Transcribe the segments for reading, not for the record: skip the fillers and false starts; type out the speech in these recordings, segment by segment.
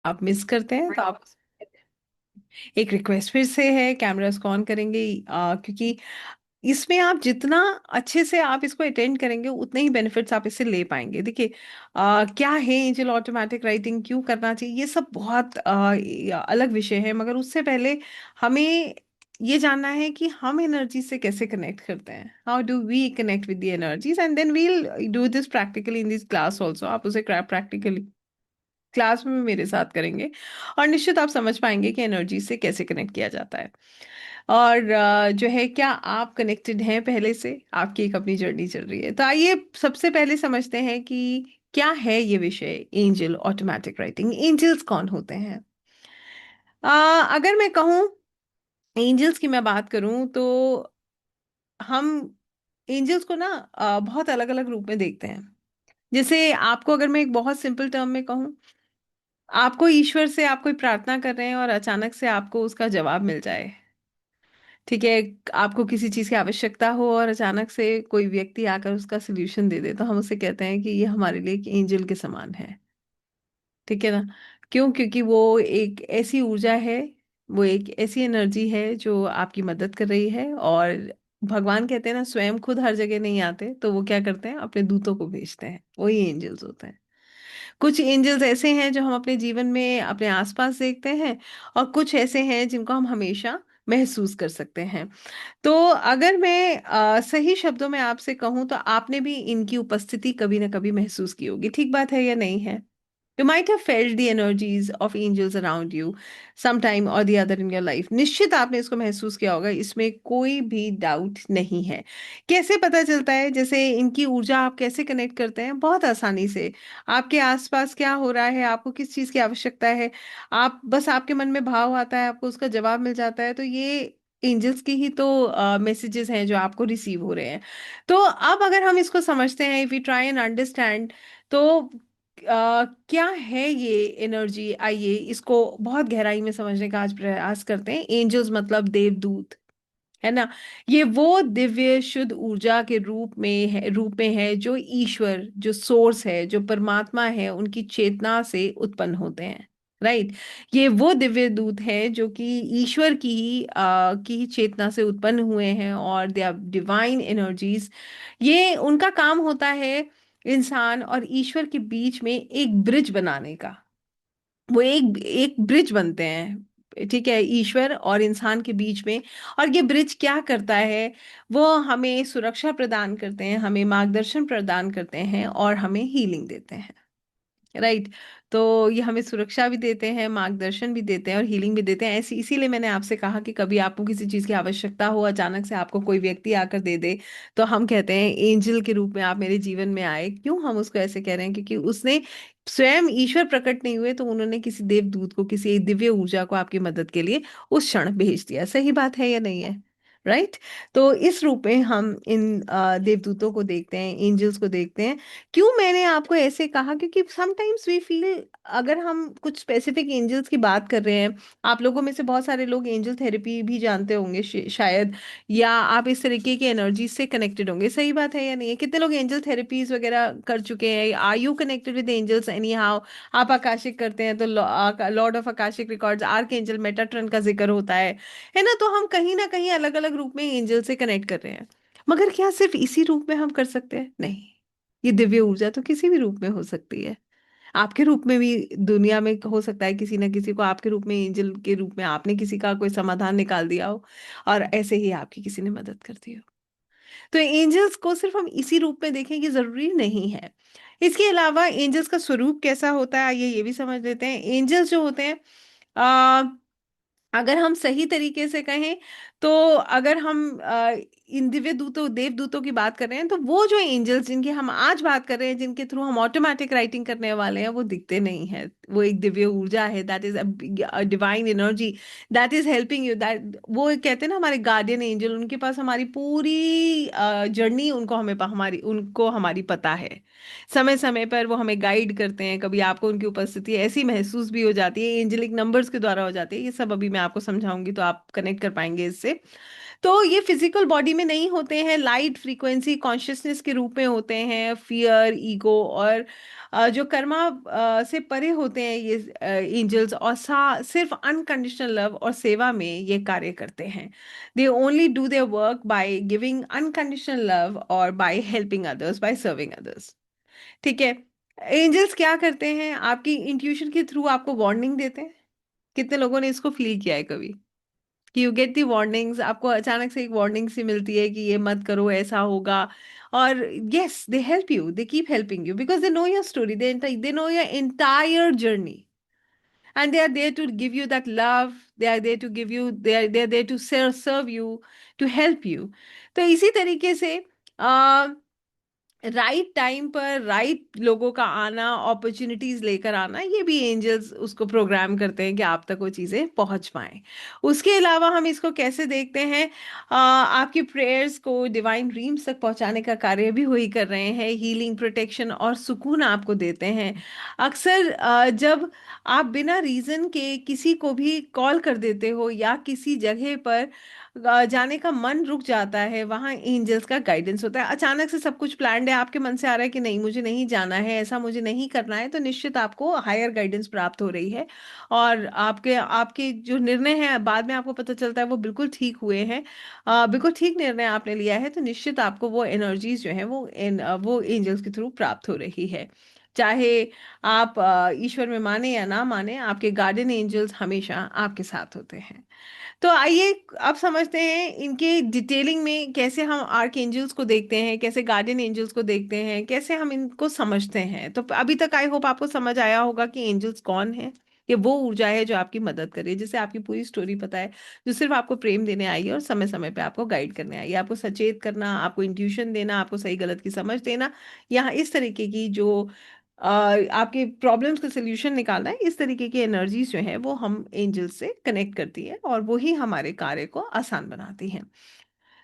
आप मिस करते हैं तो आप एक रिक्वेस्ट फिर से है, कैमरास ऑन करेंगे। क्योंकि इसमें आप जितना अच्छे से आप इसको अटेंड करेंगे उतने ही बेनिफिट्स आप इससे ले पाएंगे। देखिए, क्या है एंजल ऑटोमेटिक राइटिंग, क्यों करना चाहिए, ये सब बहुत अलग विषय है। मगर उससे पहले हमें ये जानना है कि हम एनर्जी से कैसे कनेक्ट करते हैं। How do we connect with the energies, and then we'll do this practically in this class also. आप उसे प्रैक्टिकली क्लास में भी मेरे साथ करेंगे और निश्चित आप समझ पाएंगे कि एनर्जी से कैसे कनेक्ट किया जाता है। और जो है, क्या आप कनेक्टेड हैं पहले से? आपकी एक अपनी जर्नी चल रही है, तो आइए सबसे पहले समझते हैं कि क्या है ये विषय एंजल ऑटोमेटिक राइटिंग। एंजल्स कौन होते हैं? अगर मैं कहूँ एंजल्स की मैं बात करूँ तो हम एंजल्स को ना बहुत अलग अलग रूप में देखते हैं। जैसे आपको अगर मैं एक बहुत सिंपल टर्म में कहूँ, आपको ईश्वर से आप कोई प्रार्थना कर रहे हैं और अचानक से आपको उसका जवाब मिल जाए। ठीक है, आपको किसी चीज की आवश्यकता हो और अचानक से कोई व्यक्ति आकर उसका सोल्यूशन दे दे, तो हम उसे कहते हैं कि ये हमारे लिए एक एंजल के समान है। ठीक है ना? क्यों? क्योंकि वो एक ऐसी ऊर्जा है, वो एक ऐसी एनर्जी है जो आपकी मदद कर रही है। और भगवान कहते हैं ना, स्वयं खुद हर जगह नहीं आते, तो वो क्या करते हैं, अपने दूतों को भेजते हैं। वही एंजल्स होते हैं। कुछ एंजल्स ऐसे हैं जो हम अपने जीवन में अपने आसपास देखते हैं, और कुछ ऐसे हैं जिनको हम हमेशा महसूस कर सकते हैं। तो अगर मैं सही शब्दों में आपसे कहूं तो आपने भी इनकी उपस्थिति कभी ना कभी महसूस की होगी। ठीक बात है या नहीं है? You might have felt the energies of angels around you sometime or the other in your life. निश्चित आपने इसको महसूस किया होगा, इसमें कोई भी डाउट नहीं है। कैसे पता चलता है? जैसे इनकी ऊर्जा आप कैसे कनेक्ट करते हैं? बहुत आसानी से। आपके आसपास क्या हो रहा है, आपको किस चीज़ की आवश्यकता है, आप बस आपके मन में भाव आता है, आपको उसका जवाब मिल जाता है, तो ये एंजल्स की ही तो मैसेजेस हैं जो आपको रिसीव हो रहे हैं। तो अब अगर हम इसको समझते हैं, if we try and understand, तो क्या है ये एनर्जी, आइए इसको बहुत गहराई में समझने का आज प्रयास करते हैं। एंजल्स मतलब देवदूत, है ना? ये वो दिव्य शुद्ध ऊर्जा के रूप में है जो ईश्वर, जो सोर्स है, जो परमात्मा है, उनकी चेतना से उत्पन्न होते हैं। राइट? ये वो दिव्य दूत हैं जो कि ईश्वर की ही चेतना से उत्पन्न हुए हैं, और दे आर डिवाइन एनर्जीज। ये उनका काम होता है इंसान और ईश्वर के बीच में एक ब्रिज बनाने का। वो एक एक ब्रिज बनते हैं, ठीक है, ईश्वर और इंसान के बीच में। और ये ब्रिज क्या करता है? वो हमें सुरक्षा प्रदान करते हैं, हमें मार्गदर्शन प्रदान करते हैं, और हमें हीलिंग देते हैं। राइट? तो ये हमें सुरक्षा भी देते हैं, मार्गदर्शन भी देते हैं, और हीलिंग भी देते हैं। ऐसी इसीलिए मैंने आपसे कहा कि कभी आपको किसी चीज़ की आवश्यकता हो, अचानक से आपको कोई व्यक्ति आकर दे दे, तो हम कहते हैं एंजल के रूप में आप मेरे जीवन में आए। क्यों हम उसको ऐसे कह रहे हैं? क्योंकि उसने स्वयं ईश्वर प्रकट नहीं हुए, तो उन्होंने किसी देवदूत को, किसी एक दिव्य ऊर्जा को आपकी मदद के लिए उस क्षण भेज दिया। सही बात है या नहीं है? राइट? तो इस रूप में हम इन देवदूतों को देखते हैं, एंजल्स को देखते हैं। क्यों मैंने आपको ऐसे कहा? क्योंकि समटाइम्स वी फील, अगर हम कुछ स्पेसिफिक एंजल्स की बात कर रहे हैं, आप लोगों में से बहुत सारे लोग एंजल थेरेपी भी जानते होंगे शायद, या आप इस तरीके की एनर्जी से कनेक्टेड होंगे। सही बात है या नहीं है? कितने लोग एंजल थेरेपीज वगैरह कर चुके हैं? Are you connected with angels anyhow? आप आकाशिक करते हैं तो lord of Akashic records, arch angel Metatron का जिक्र होता है ना? तो हम कहीं ना कहीं अलग अलग रूप में एंजल से कनेक्ट कर रहे हैं। मगर क्या सिर्फ इसी रूप में हम कर सकते हैं? नहीं। ये दिव्य ऊर्जा तो किसी भी रूप में हो सकती है। आपके रूप में भी दुनिया में हो सकता है, किसी ना किसी को आपके रूप में, एंजल के रूप में आपने किसी का कोई समाधान निकाल दिया हो, और ऐसे ही आपकी किसी ने मदद कर दी हो। तो एंजल्स को सिर्फ हम इसी रूप में देखें ये जरूरी नहीं है। इसके अलावा एंजल्स का स्वरूप कैसा होता है, आइए ये भी समझ लेते हैं। एंजल्स जो होते हैं, अगर हम सही तरीके से कहें, तो अगर हम इन दिव्य दूतों, देवदूतों की बात कर रहे हैं, तो वो जो एंजल्स जिनकी हम आज बात कर रहे हैं, जिनके थ्रू हम ऑटोमेटिक राइटिंग करने वाले हैं, वो दिखते नहीं है। वो एक दिव्य ऊर्जा है, that is a divine energy that is helping you, that वो कहते हैं ना हमारे गार्डियन एंजल, उनके पास हमारी पूरी जर्नी, उनको हमारी पता है। समय समय पर वो हमें गाइड करते हैं। कभी आपको उनकी उपस्थिति ऐसी महसूस भी हो जाती है, एंजेलिक नंबर्स के द्वारा हो जाती है। ये सब अभी मैं आपको समझाऊंगी तो आप कनेक्ट कर पाएंगे इससे। से। तो ये फिजिकल बॉडी में नहीं होते हैं, लाइट फ्रीक्वेंसी कॉन्शियसनेस के रूप में होते हैं, फियर, ईगो और जो कर्मा से परे होते हैं ये एंजल्स, और सिर्फ अनकंडीशनल लव और सेवा में ये कार्य करते हैं। They only do their work by giving unconditional love और by helping others, by serving others. ठीक है। एंजल्स क्या करते हैं, आपकी इंट्यूशन के थ्रू आपको वार्निंग देते हैं। कितने लोगों ने इसको फील किया है कभी, कि यू गेट दी वार्निंग्स, आपको अचानक से एक वार्निंग सी मिलती है कि ये मत करो, ऐसा होगा। और yes, they help you, they keep helping you because they know your story, they know your entire journey, and they are there to give you that love, they are there to give you, they are there to serve you, to help you. तो इसी तरीके से right time पर right लोगों का आना, opportunities लेकर आना, ये भी एंजल्स उसको प्रोग्राम करते हैं कि आप तक वो चीज़ें पहुंच पाएं। उसके अलावा हम इसको कैसे देखते हैं, आपकी प्रेयर्स को डिवाइन ड्रीम्स तक पहुंचाने का कार्य भी वही कर रहे हैं, हीलिंग, प्रोटेक्शन और सुकून आपको देते हैं। अक्सर जब आप बिना रीजन के किसी को भी कॉल कर देते हो या किसी जगह पर जाने का मन रुक जाता है, वहां एंजल्स का गाइडेंस होता है। अचानक से सब कुछ प्लान्ड है, आपके मन से आ रहा है कि नहीं मुझे नहीं जाना है, ऐसा मुझे नहीं करना है, तो निश्चित आपको हायर गाइडेंस प्राप्त हो रही है। और आपके आपके जो निर्णय हैं बाद में आपको पता चलता है वो बिल्कुल ठीक हुए हैं, बिल्कुल ठीक निर्णय आपने लिया है, तो निश्चित आपको वो एनर्जीज जो है वो एंजल्स के थ्रू प्राप्त हो रही है। चाहे आप ईश्वर में माने या ना माने, आपके गार्डियन एंजल्स हमेशा आपके साथ होते हैं। तो आइए अब समझते हैं इनके डिटेलिंग में, कैसे हम आर्क एंजल्स को देखते हैं, कैसे गार्डियन एंजल्स को देखते हैं, कैसे हम इनको समझते हैं। तो अभी तक आई होप आपको समझ आया होगा कि एंजल्स कौन है। ये वो ऊर्जा है जो आपकी मदद करे, जिसे आपकी पूरी स्टोरी पता है, जो सिर्फ आपको प्रेम देने आई है और समय समय पे आपको गाइड करने आई है, आपको सचेत करना, आपको इंट्यूशन देना, आपको सही गलत की समझ देना, यहाँ इस तरीके की जो आपके प्रॉब्लम्स का सोल्यूशन निकालना है, इस तरीके की एनर्जीज जो है वो हम एंजल्स से कनेक्ट करती है और वो ही हमारे कार्य को आसान बनाती हैं।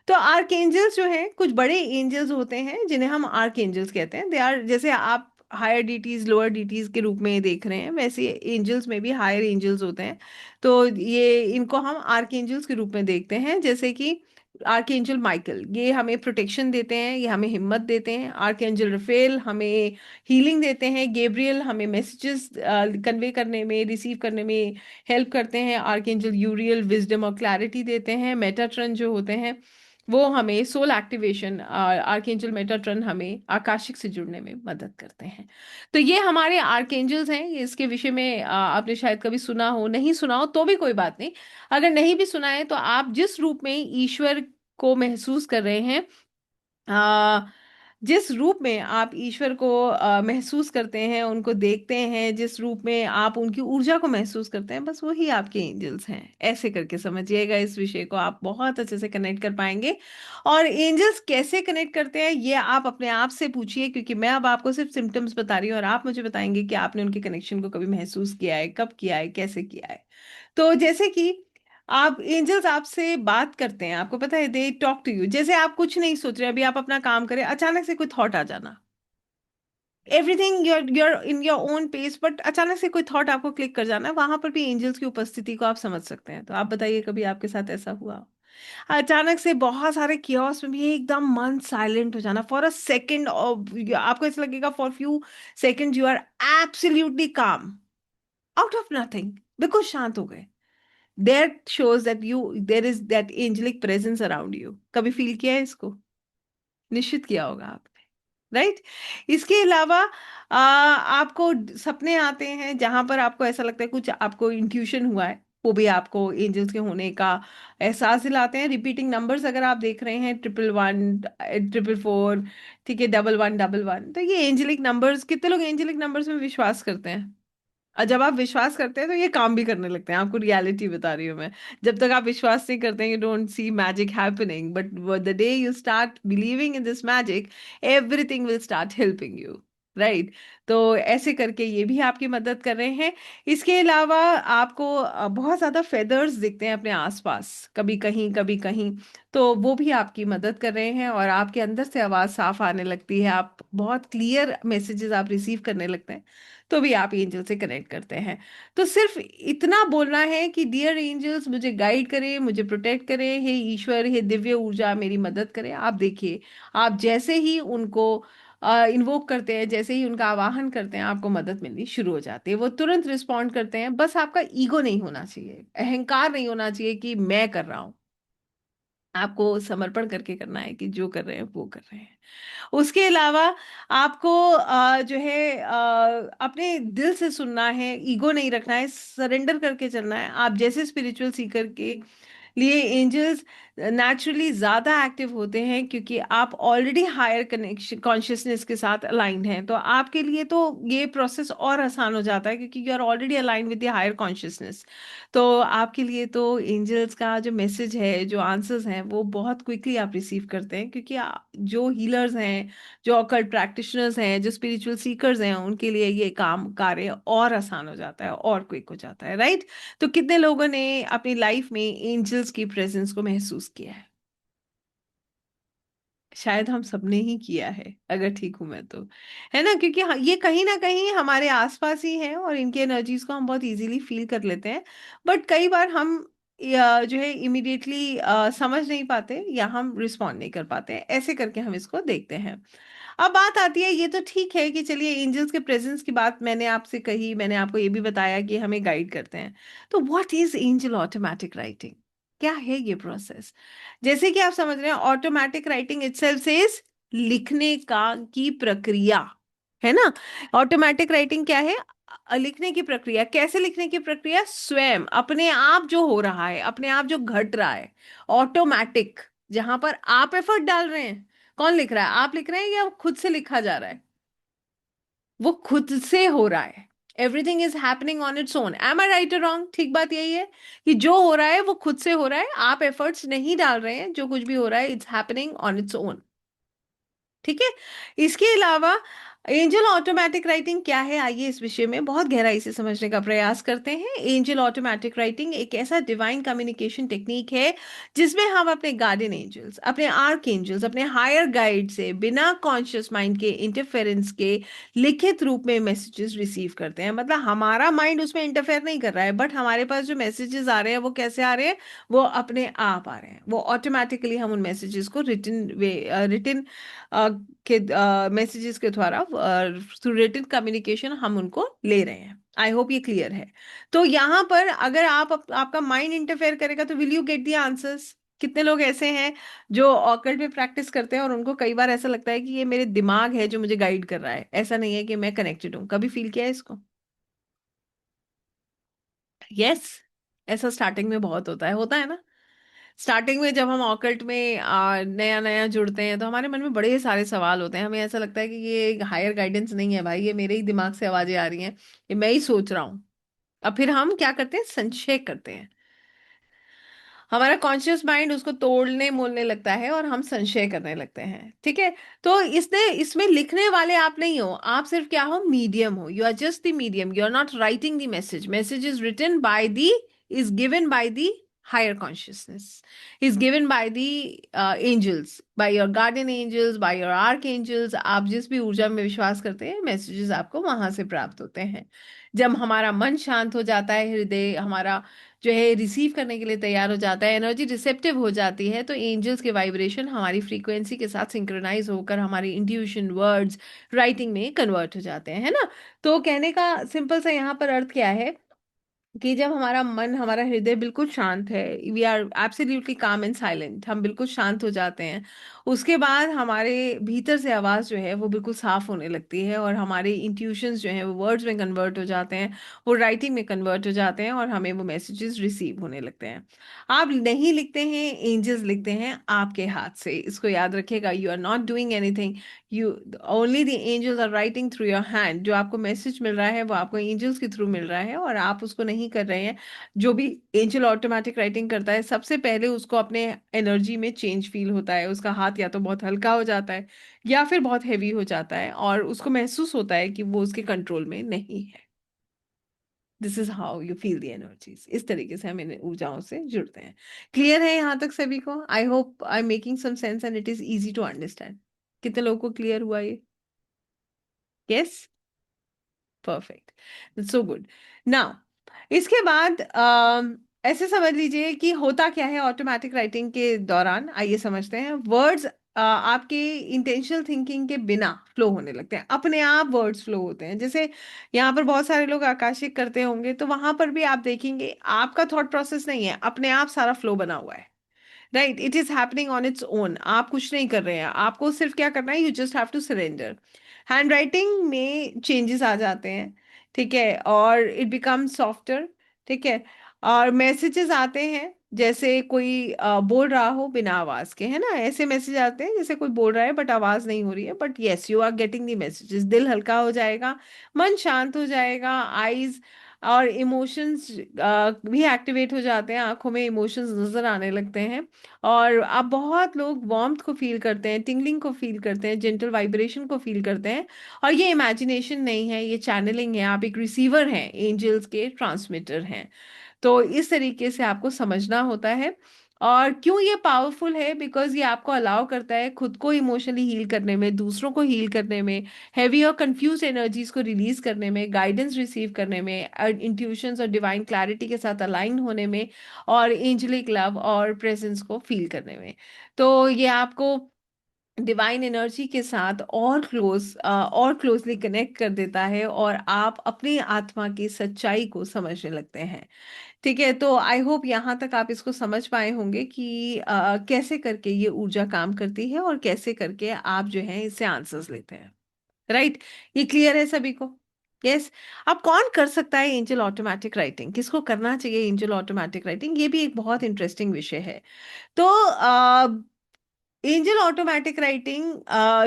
तो आर्क एंजल्स जो है, कुछ बड़े एंजल्स होते हैं जिन्हें हम आर्क एंजल्स कहते हैं। दे आर, जैसे आप हायर डीटीज लोअर डीटीज के रूप में देख रहे हैं, वैसे एंजल्स में भी हायर एंजल्स होते हैं। तो ये इनको हम आर्क एंजल्स के रूप में देखते हैं। जैसे कि आर्क एंजल माइकल, ये हमें प्रोटेक्शन देते हैं, ये हमें हिम्मत देते हैं। आर्क एंजल रफेल हमें हीलिंग देते हैं। गेब्रियल हमें मैसेजेस कन्वे करने में, रिसीव करने में हेल्प करते हैं। आर्क एंजल यूरियल विजडम और क्लैरिटी देते हैं। मेटाट्रन जो होते हैं वो हमें सोल एक्टिवेशन, आर्कएंजल मेटाट्रन हमें आकाशिक से जुड़ने में मदद करते हैं। तो ये हमारे आर्कएंजल्स हैं। इसके विषय में आपने शायद कभी सुना हो, नहीं सुना हो तो भी कोई बात नहीं। अगर नहीं भी सुना है तो आप जिस रूप में ईश्वर को महसूस कर रहे हैं, आ, जिस रूप में आप ईश्वर को महसूस करते हैं, उनको देखते हैं, जिस रूप में आप उनकी ऊर्जा को महसूस करते हैं, बस वही आपके एंजल्स हैं। ऐसे करके समझिएगा, इस विषय को आप बहुत अच्छे से कनेक्ट कर पाएंगे। और एंजल्स कैसे कनेक्ट करते हैं ये आप अपने आप से पूछिए, क्योंकि मैं अब आपको सिर्फ सिम्टम्स बता रही हूँ और आप मुझे बताएंगे कि आपने उनके कनेक्शन को कभी महसूस किया है, कब किया है, कैसे किया है। तो जैसे कि आप एंजल्स आपसे बात करते हैं, आपको पता है, दे टॉक टू यू। जैसे आप कुछ नहीं सोच रहे, अभी आप अपना काम करें, अचानक से कोई थॉट आ जाना, everything your in your own pace, but अचानक से कोई थॉट आपको क्लिक कर जाना, वहां पर भी एंजल्स की उपस्थिति को आप समझ सकते हैं। तो आप बताइए कभी आपके साथ ऐसा हुआ? अचानक से बहुत सारे कियोस में भी एकदम मन साइलेंट हो जाना फॉर अ सेकेंड, और आपको ऐसा लगेगा for few second you are absolutely calm, out of nothing, बिल्कुल शांत हो गए। that shows that you there is that angelic presence around you। कभी फील किया है इसको? निश्चित किया होगा आपने, राइट? इसके अलावा आपको सपने आते हैं जहां पर आपको ऐसा लगता है कुछ आपको इंट्यूशन हुआ है, वो भी आपको एंजल्स के होने का एहसास दिलाते हैं। रिपीटिंग नंबर्स अगर आप देख रहे हैं, 111, 444, ठीक है, 1111, तो ये एंजेलिक नंबर्स, कितने लोग एंजेलिक नंबर्स में विश्वास करते हैं? और जब आप विश्वास करते हैं तो ये काम भी करने लगते हैं, आपको रियलिटी बता रही हूँ मैं। जब तक आप विश्वास नहीं करते हैं, you don't see magic happening, but the day you start believing in this magic, everything will start helping you, right? तो ऐसे करके ये भी आपकी मदद कर रहे हैं। इसके अलावा आपको बहुत ज्यादा फेदर्स दिखते हैं अपने आसपास, कभी कहीं कभी कहीं, तो वो भी आपकी मदद कर रहे हैं और आपके अंदर से आवाज साफ आने लगती है, आप बहुत क्लियर मैसेजेस आप रिसीव करने लगते हैं। तो भी आप एंजल से कनेक्ट करते हैं। तो सिर्फ इतना बोलना है कि डियर एंजल्स मुझे गाइड करें, मुझे प्रोटेक्ट करें, हे ईश्वर, हे दिव्य ऊर्जा मेरी मदद करें। आप देखिए, आप जैसे ही उनको इन्वोक करते हैं, जैसे ही उनका आवाहन करते हैं, आपको मदद मिलनी शुरू हो जाती है। वो तुरंत रिस्पॉन्ड करते हैं। बस आपका ईगो नहीं होना चाहिए, अहंकार नहीं होना चाहिए कि मैं कर रहा हूँ। आपको समर्पण करके करना है कि जो कर रहे हैं वो कर रहे हैं। उसके अलावा आपको जो है अपने दिल से सुनना है, ईगो नहीं रखना है, सरेंडर करके चलना है। आप जैसे स्पिरिचुअल सीकर के लिए एंजल्स नेचुरली ज्यादा एक्टिव होते हैं, क्योंकि आप ऑलरेडी हायर कनेक्शन कॉन्शियसनेस के साथ अलाइंड हैं। तो आपके लिए तो ये प्रोसेस और आसान हो जाता है, क्योंकि you are already aligned with the higher consciousness. तो आपके लिए तो एंजल्स का जो मैसेज है, जो आंसर्स हैं, वो बहुत क्विकली आप रिसीव करते हैं, क्योंकि जो हीलर्स हैं, जो ऑकल्ट प्रैक्टिशनर्स हैं, जो स्पिरिचुअल सीकर्स हैं, उनके लिए ये काम कार्य और आसान हो जाता है और क्विक हो जाता है, राइट? तो कितने लोगों ने अपनी लाइफ में एंजल्स की प्रेजेंस को महसूस किया है? शायद हम सबने ही किया है, अगर ठीक हूं मैं तो, है ना? क्योंकि ये कहीं ना कहीं हमारे आसपास ही है और इनकी एनर्जीज को हम बहुत इजीली फील कर लेते हैं। बट कई बार हम जो है इमिडिएटली समझ नहीं पाते, या हम रिस्पॉन्ड नहीं कर पाते, ऐसे करके हम इसको देखते हैं। अब बात आती है, ये तो ठीक है कि चलिए एंजल्स के प्रेजेंस की बात मैंने आपसे कही, मैंने आपको ये भी बताया कि हमें गाइड करते हैं। तो what is angel automatic writing? क्या है ये प्रोसेस? जैसे कि आप समझ रहे हैं, ऑटोमेटिक राइटिंग इटसेल्फ सेज लिखने का की प्रक्रिया, है ना? ऑटोमेटिक राइटिंग क्या है? लिखने की प्रक्रिया। कैसे लिखने की प्रक्रिया? स्वयं अपने आप जो हो रहा है, अपने आप जो घट रहा है, ऑटोमेटिक। जहां पर आप एफर्ट डाल रहे हैं, कौन लिख रहा है? आप लिख रहे हैं या खुद से लिखा जा रहा है? वो खुद से हो रहा है। Everything is happening on its own. Am I right और रॉन्ग? ठीक बात यही है कि जो हो रहा है वो खुद से हो रहा है, आप एफर्ट्स नहीं डाल रहे हैं। जो कुछ भी हो रहा है, it's happening on its own. ठीक है। इसके अलावा एंजल ऑटोमेटिक राइटिंग क्या है, आइए इस विषय में बहुत गहराई से समझने का प्रयास करते हैं। एंजल ऑटोमेटिक राइटिंग एक ऐसा डिवाइन कम्युनिकेशन टेक्निक है जिसमें हम अपने गार्डियन एंजल्स, अपने आर्क एंजल्स, अपने हायर गाइड से बिना कॉन्शियस माइंड के इंटरफेरेंस के लिखित रूप में मैसेजेस रिसीव करते हैं। मतलब हमारा माइंड उसमें इंटरफेयर नहीं कर रहा है, बट हमारे पास जो मैसेजेस आ रहे हैं वो कैसे आ रहे हैं? वो अपने आप आ रहे हैं। वो ऑटोमेटिकली हम उन मैसेजेस को रिटन के मैसेजेस के द्वारा, थ्रू रिटन कम्युनिकेशन हम उनको ले रहे हैं। आई होप ये क्लियर है। तो यहाँ पर अगर आपका माइंड इंटरफेयर करेगा तो will you get the answers? कितने लोग ऐसे हैं जो ऑकल्ट में प्रैक्टिस करते हैं और उनको कई बार ऐसा लगता है कि ये मेरे दिमाग है जो मुझे गाइड कर रहा है, ऐसा नहीं है कि मैं कनेक्टेड हूँ? कभी फील किया है इसको? यस। ऐसा स्टार्टिंग में बहुत होता है ना। स्टार्टिंग में जब हम ऑकल्ट में नया नया जुड़ते हैं तो हमारे मन में बड़े सारे सवाल होते हैं। हमें ऐसा लगता है कि ये हायर गाइडेंस नहीं है भाई, ये मेरे ही दिमाग से आवाजें आ रही हैं, ये मैं ही सोच रहा हूँ। अब फिर हम क्या करते हैं? संशय करते हैं। हमारा कॉन्शियस माइंड उसको तोड़ने मोड़ने लगता है और हम संशय करने लगते हैं। ठीक है। तो इसमें लिखने वाले आप नहीं हो, आप सिर्फ क्या हो? मीडियम हो। You are just the medium, you are not writing the message. Message is written by the, is given by the higher consciousness, is given by the angels, by your guardian angels, by your archangels। आप जिस भी ऊर्जा में विश्वास करते हैं, messages आपको वहां से प्राप्त होते हैं। जब हमारा मन शांत हो जाता है, हृदय हमारा जो है रिसीव करने के लिए तैयार हो जाता है, एनर्जी रिसेप्टिव हो जाती है, तो एंजल्स के वाइब्रेशन हमारी फ्रीक्वेंसी के साथ सिंक्रोनाइज होकर हमारी इंट्यूशन, वर्ड्स, राइटिंग में कन्वर्ट हो जाते हैं, है ना? तो कहने का सिंपल सा यहाँ पर अर्थ क्या है कि जब हमारा मन, हमारा हृदय बिल्कुल शांत है, वी आर एब्सोल्युटली काम एंड साइलेंट, हम बिल्कुल शांत हो जाते हैं, उसके बाद हमारे भीतर से आवाज़ जो है वो बिल्कुल साफ होने लगती है और हमारे इंट्यूशंस जो हैं वो वर्ड्स में कन्वर्ट हो जाते हैं, वो राइटिंग में कन्वर्ट हो जाते हैं और हमें वो मैसेजेस रिसीव होने लगते हैं। आप नहीं लिखते हैं, एंजल्स लिखते हैं आपके हाथ से। इसको याद रखिएगा, you are not doing anything, you only the angels are writing through your hand. जो आपको मैसेज मिल रहा है वो आपको एंजल्स के थ्रू मिल रहा है और आप उसको नहीं कर रहे हैं। जो भी एंजल ऑटोमेटिक राइटिंग करता है, सबसे पहले उसको अपने एनर्जी में चेंज फील होता है। उसका हाथ या तो बहुत हल्का हो जाता है या फिर बहुत हैवी हो जाता है और उसको महसूस होता है कि वो उसके कंट्रोल में नहीं है। This is how you feel the energies. इस तरीके से हम इन ऊर्जाओं से जुड़ते हैं। क्लियर है यहाँ तक सभी को? I hope I am making some sense and it is easy to understand. कितने लोगों को क्लियर हुआ ये? Yes. Perfect, so good. Now इसके बाद ऐसे समझ लीजिए कि होता क्या है ऑटोमेटिक राइटिंग के दौरान, आइए समझते हैं। वर्ड्स आपके इंटेंशनल थिंकिंग के बिना फ्लो होने लगते हैं, अपने आप वर्ड्स फ्लो होते हैं। जैसे यहाँ पर बहुत सारे लोग आकाशिक करते होंगे, तो वहां पर भी आप देखेंगे आपका थॉट प्रोसेस नहीं है, अपने आप सारा फ्लो बना हुआ है। Right, it is happening on its own, आप कुछ नहीं कर रहे हैं, आपको सिर्फ क्या करना है, you just have to surrender. Hand writing में चेंजेस आ जाते हैं, ठीक है, और इट बिकम सॉफ्टर, ठीक है। और मैसेजेस आते हैं, जैसे कोई बोल रहा हो बिना आवाज के, है ना, ऐसे मैसेज आते हैं जैसे कोई बोल रहा है बट आवाज नहीं हो रही है, but yes you are getting the messages. दिल हल्का हो जाएगा, मन शांत हो जाएगा, आईज और इमोशंस भी एक्टिवेट हो जाते हैं, आंखों में इमोशंस नजर आने लगते हैं। और आप बहुत लोग वार्मथ को फील करते हैं, टिंगलिंग को फील करते हैं, जेंटल वाइब्रेशन को फील करते हैं। और ये इमेजिनेशन नहीं है, ये चैनलिंग है, आप एक रिसीवर हैं, एंजल्स के ट्रांसमीटर हैं। तो इस तरीके से आपको समझना होता है। और क्यों ये पावरफुल है, बिकॉज ये आपको अलाउ करता है खुद को इमोशनली हील करने में, दूसरों को हील करने में, हैवी और कंफ्यूज एनर्जीज को रिलीज करने में, गाइडेंस रिसीव करने में, इंट्यूशंस और डिवाइन क्लैरिटी के साथ अलाइन होने में, और एंजलिक लव और प्रेजेंस को फील करने में। तो ये आपको डिवाइन एनर्जी के साथ और क्लोजली कनेक्ट कर देता है, और आप अपनी आत्मा की सच्चाई को समझने लगते हैं। ठीक है, तो आई होप यहाँ तक आप इसको समझ पाए होंगे कि कैसे करके ये ऊर्जा काम करती है, और कैसे करके आप जो है इससे आंसर्स लेते हैं। राइट, ये क्लियर है सभी को? यस। अब कौन कर सकता है एंजल ऑटोमेटिक राइटिंग, किसको करना चाहिए एंजल ऑटोमेटिक राइटिंग, ये भी एक बहुत इंटरेस्टिंग विषय है। तो एंजल ऑटोमेटिक राइटिंग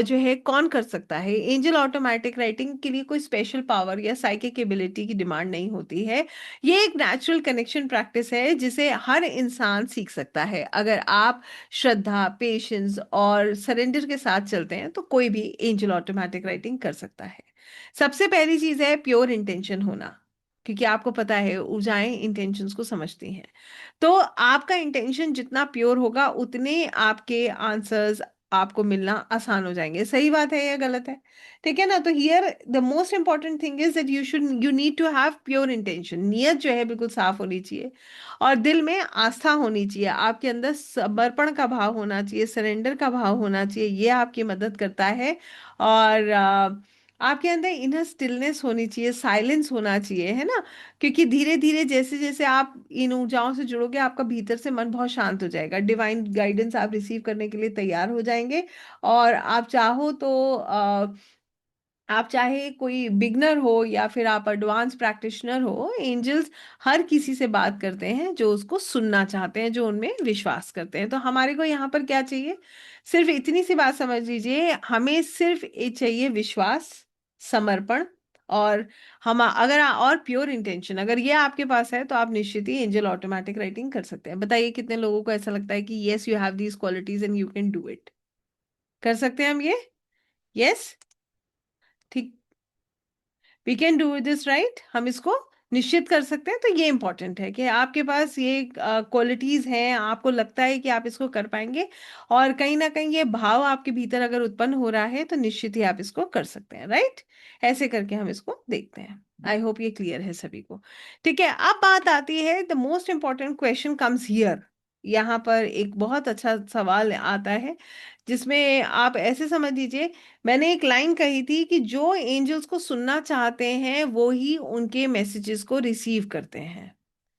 जो है कौन कर सकता है? एंजल ऑटोमेटिक राइटिंग के लिए कोई स्पेशल पावर या साइकिक एबिलिटी की डिमांड नहीं होती है। ये एक नेचुरल कनेक्शन प्रैक्टिस है जिसे हर इंसान सीख सकता है। अगर आप श्रद्धा, पेशेंस और सरेंडर के साथ चलते हैं तो कोई भी एंजल ऑटोमेटिक राइटिंग कर सकता है। सबसे पहली चीज है प्योर इंटेंशन होना, क्योंकि आपको पता है ऊर्जाएं इंटेंशंस को समझती हैं। तो आपका इंटेंशन जितना प्योर होगा, उतने आपके आंसर्स आपको मिलना आसान हो जाएंगे। सही बात है या गलत है? ठीक है ना? तो here the most important thing is that you need to have pure intention. नियत जो है बिल्कुल साफ होनी चाहिए, और दिल में आस्था होनी चाहिए, आपके अंदर समर्पण का भाव होना चाहिए, सरेंडर का भाव होना चाहिए। ये आपकी मदद करता है। और आपके अंदर इनर स्टिलनेस होनी चाहिए, साइलेंस होना चाहिए, है ना? क्योंकि धीरे धीरे जैसे जैसे आप इन ऊर्जाओं से जुड़ोगे, आपका भीतर से मन बहुत शांत हो जाएगा, डिवाइन गाइडेंस आप रिसीव करने के लिए तैयार हो जाएंगे। और आप चाहो तो आप चाहे कोई बिगनर हो या फिर आप एडवांस प्रैक्टिशनर हो, एंजल्स हर किसी से बात करते हैं जो उसको सुनना चाहते हैं, जो उनमें विश्वास करते हैं। तो हमारे को यहाँ पर क्या चाहिए? सिर्फ इतनी सी बात समझ लीजिए, हमें सिर्फ ये चाहिए विश्वास, समर्पण, और हम अगर और प्योर इंटेंशन, अगर ये आपके पास है तो आप निश्चित ही एंजल ऑटोमेटिक राइटिंग कर सकते हैं। बताइए कितने लोगों को ऐसा लगता है कि yes you have these qualities and you can do it? कर सकते हैं हम ये? यस, ठीक, we can do this, right, हम इसको निश्चित कर सकते हैं। तो ये इंपॉर्टेंट है कि आपके पास ये क्वालिटीज हैं, आपको लगता है कि आप इसको कर पाएंगे, और कहीं ना कहीं ये भाव आपके भीतर अगर उत्पन्न हो रहा है तो निश्चित ही आप इसको कर सकते हैं। राइट, ऐसे करके हम इसको देखते हैं। आई होप ये क्लियर है सभी को। ठीक है, अब बात आती है, the most important question comes here. यहाँ पर एक बहुत अच्छा सवाल आता है, जिसमें आप ऐसे समझ लीजिए, मैंने एक लाइन कही थी कि जो एंजल्स को सुनना चाहते हैं वो ही उनके मैसेजेस को रिसीव करते हैं।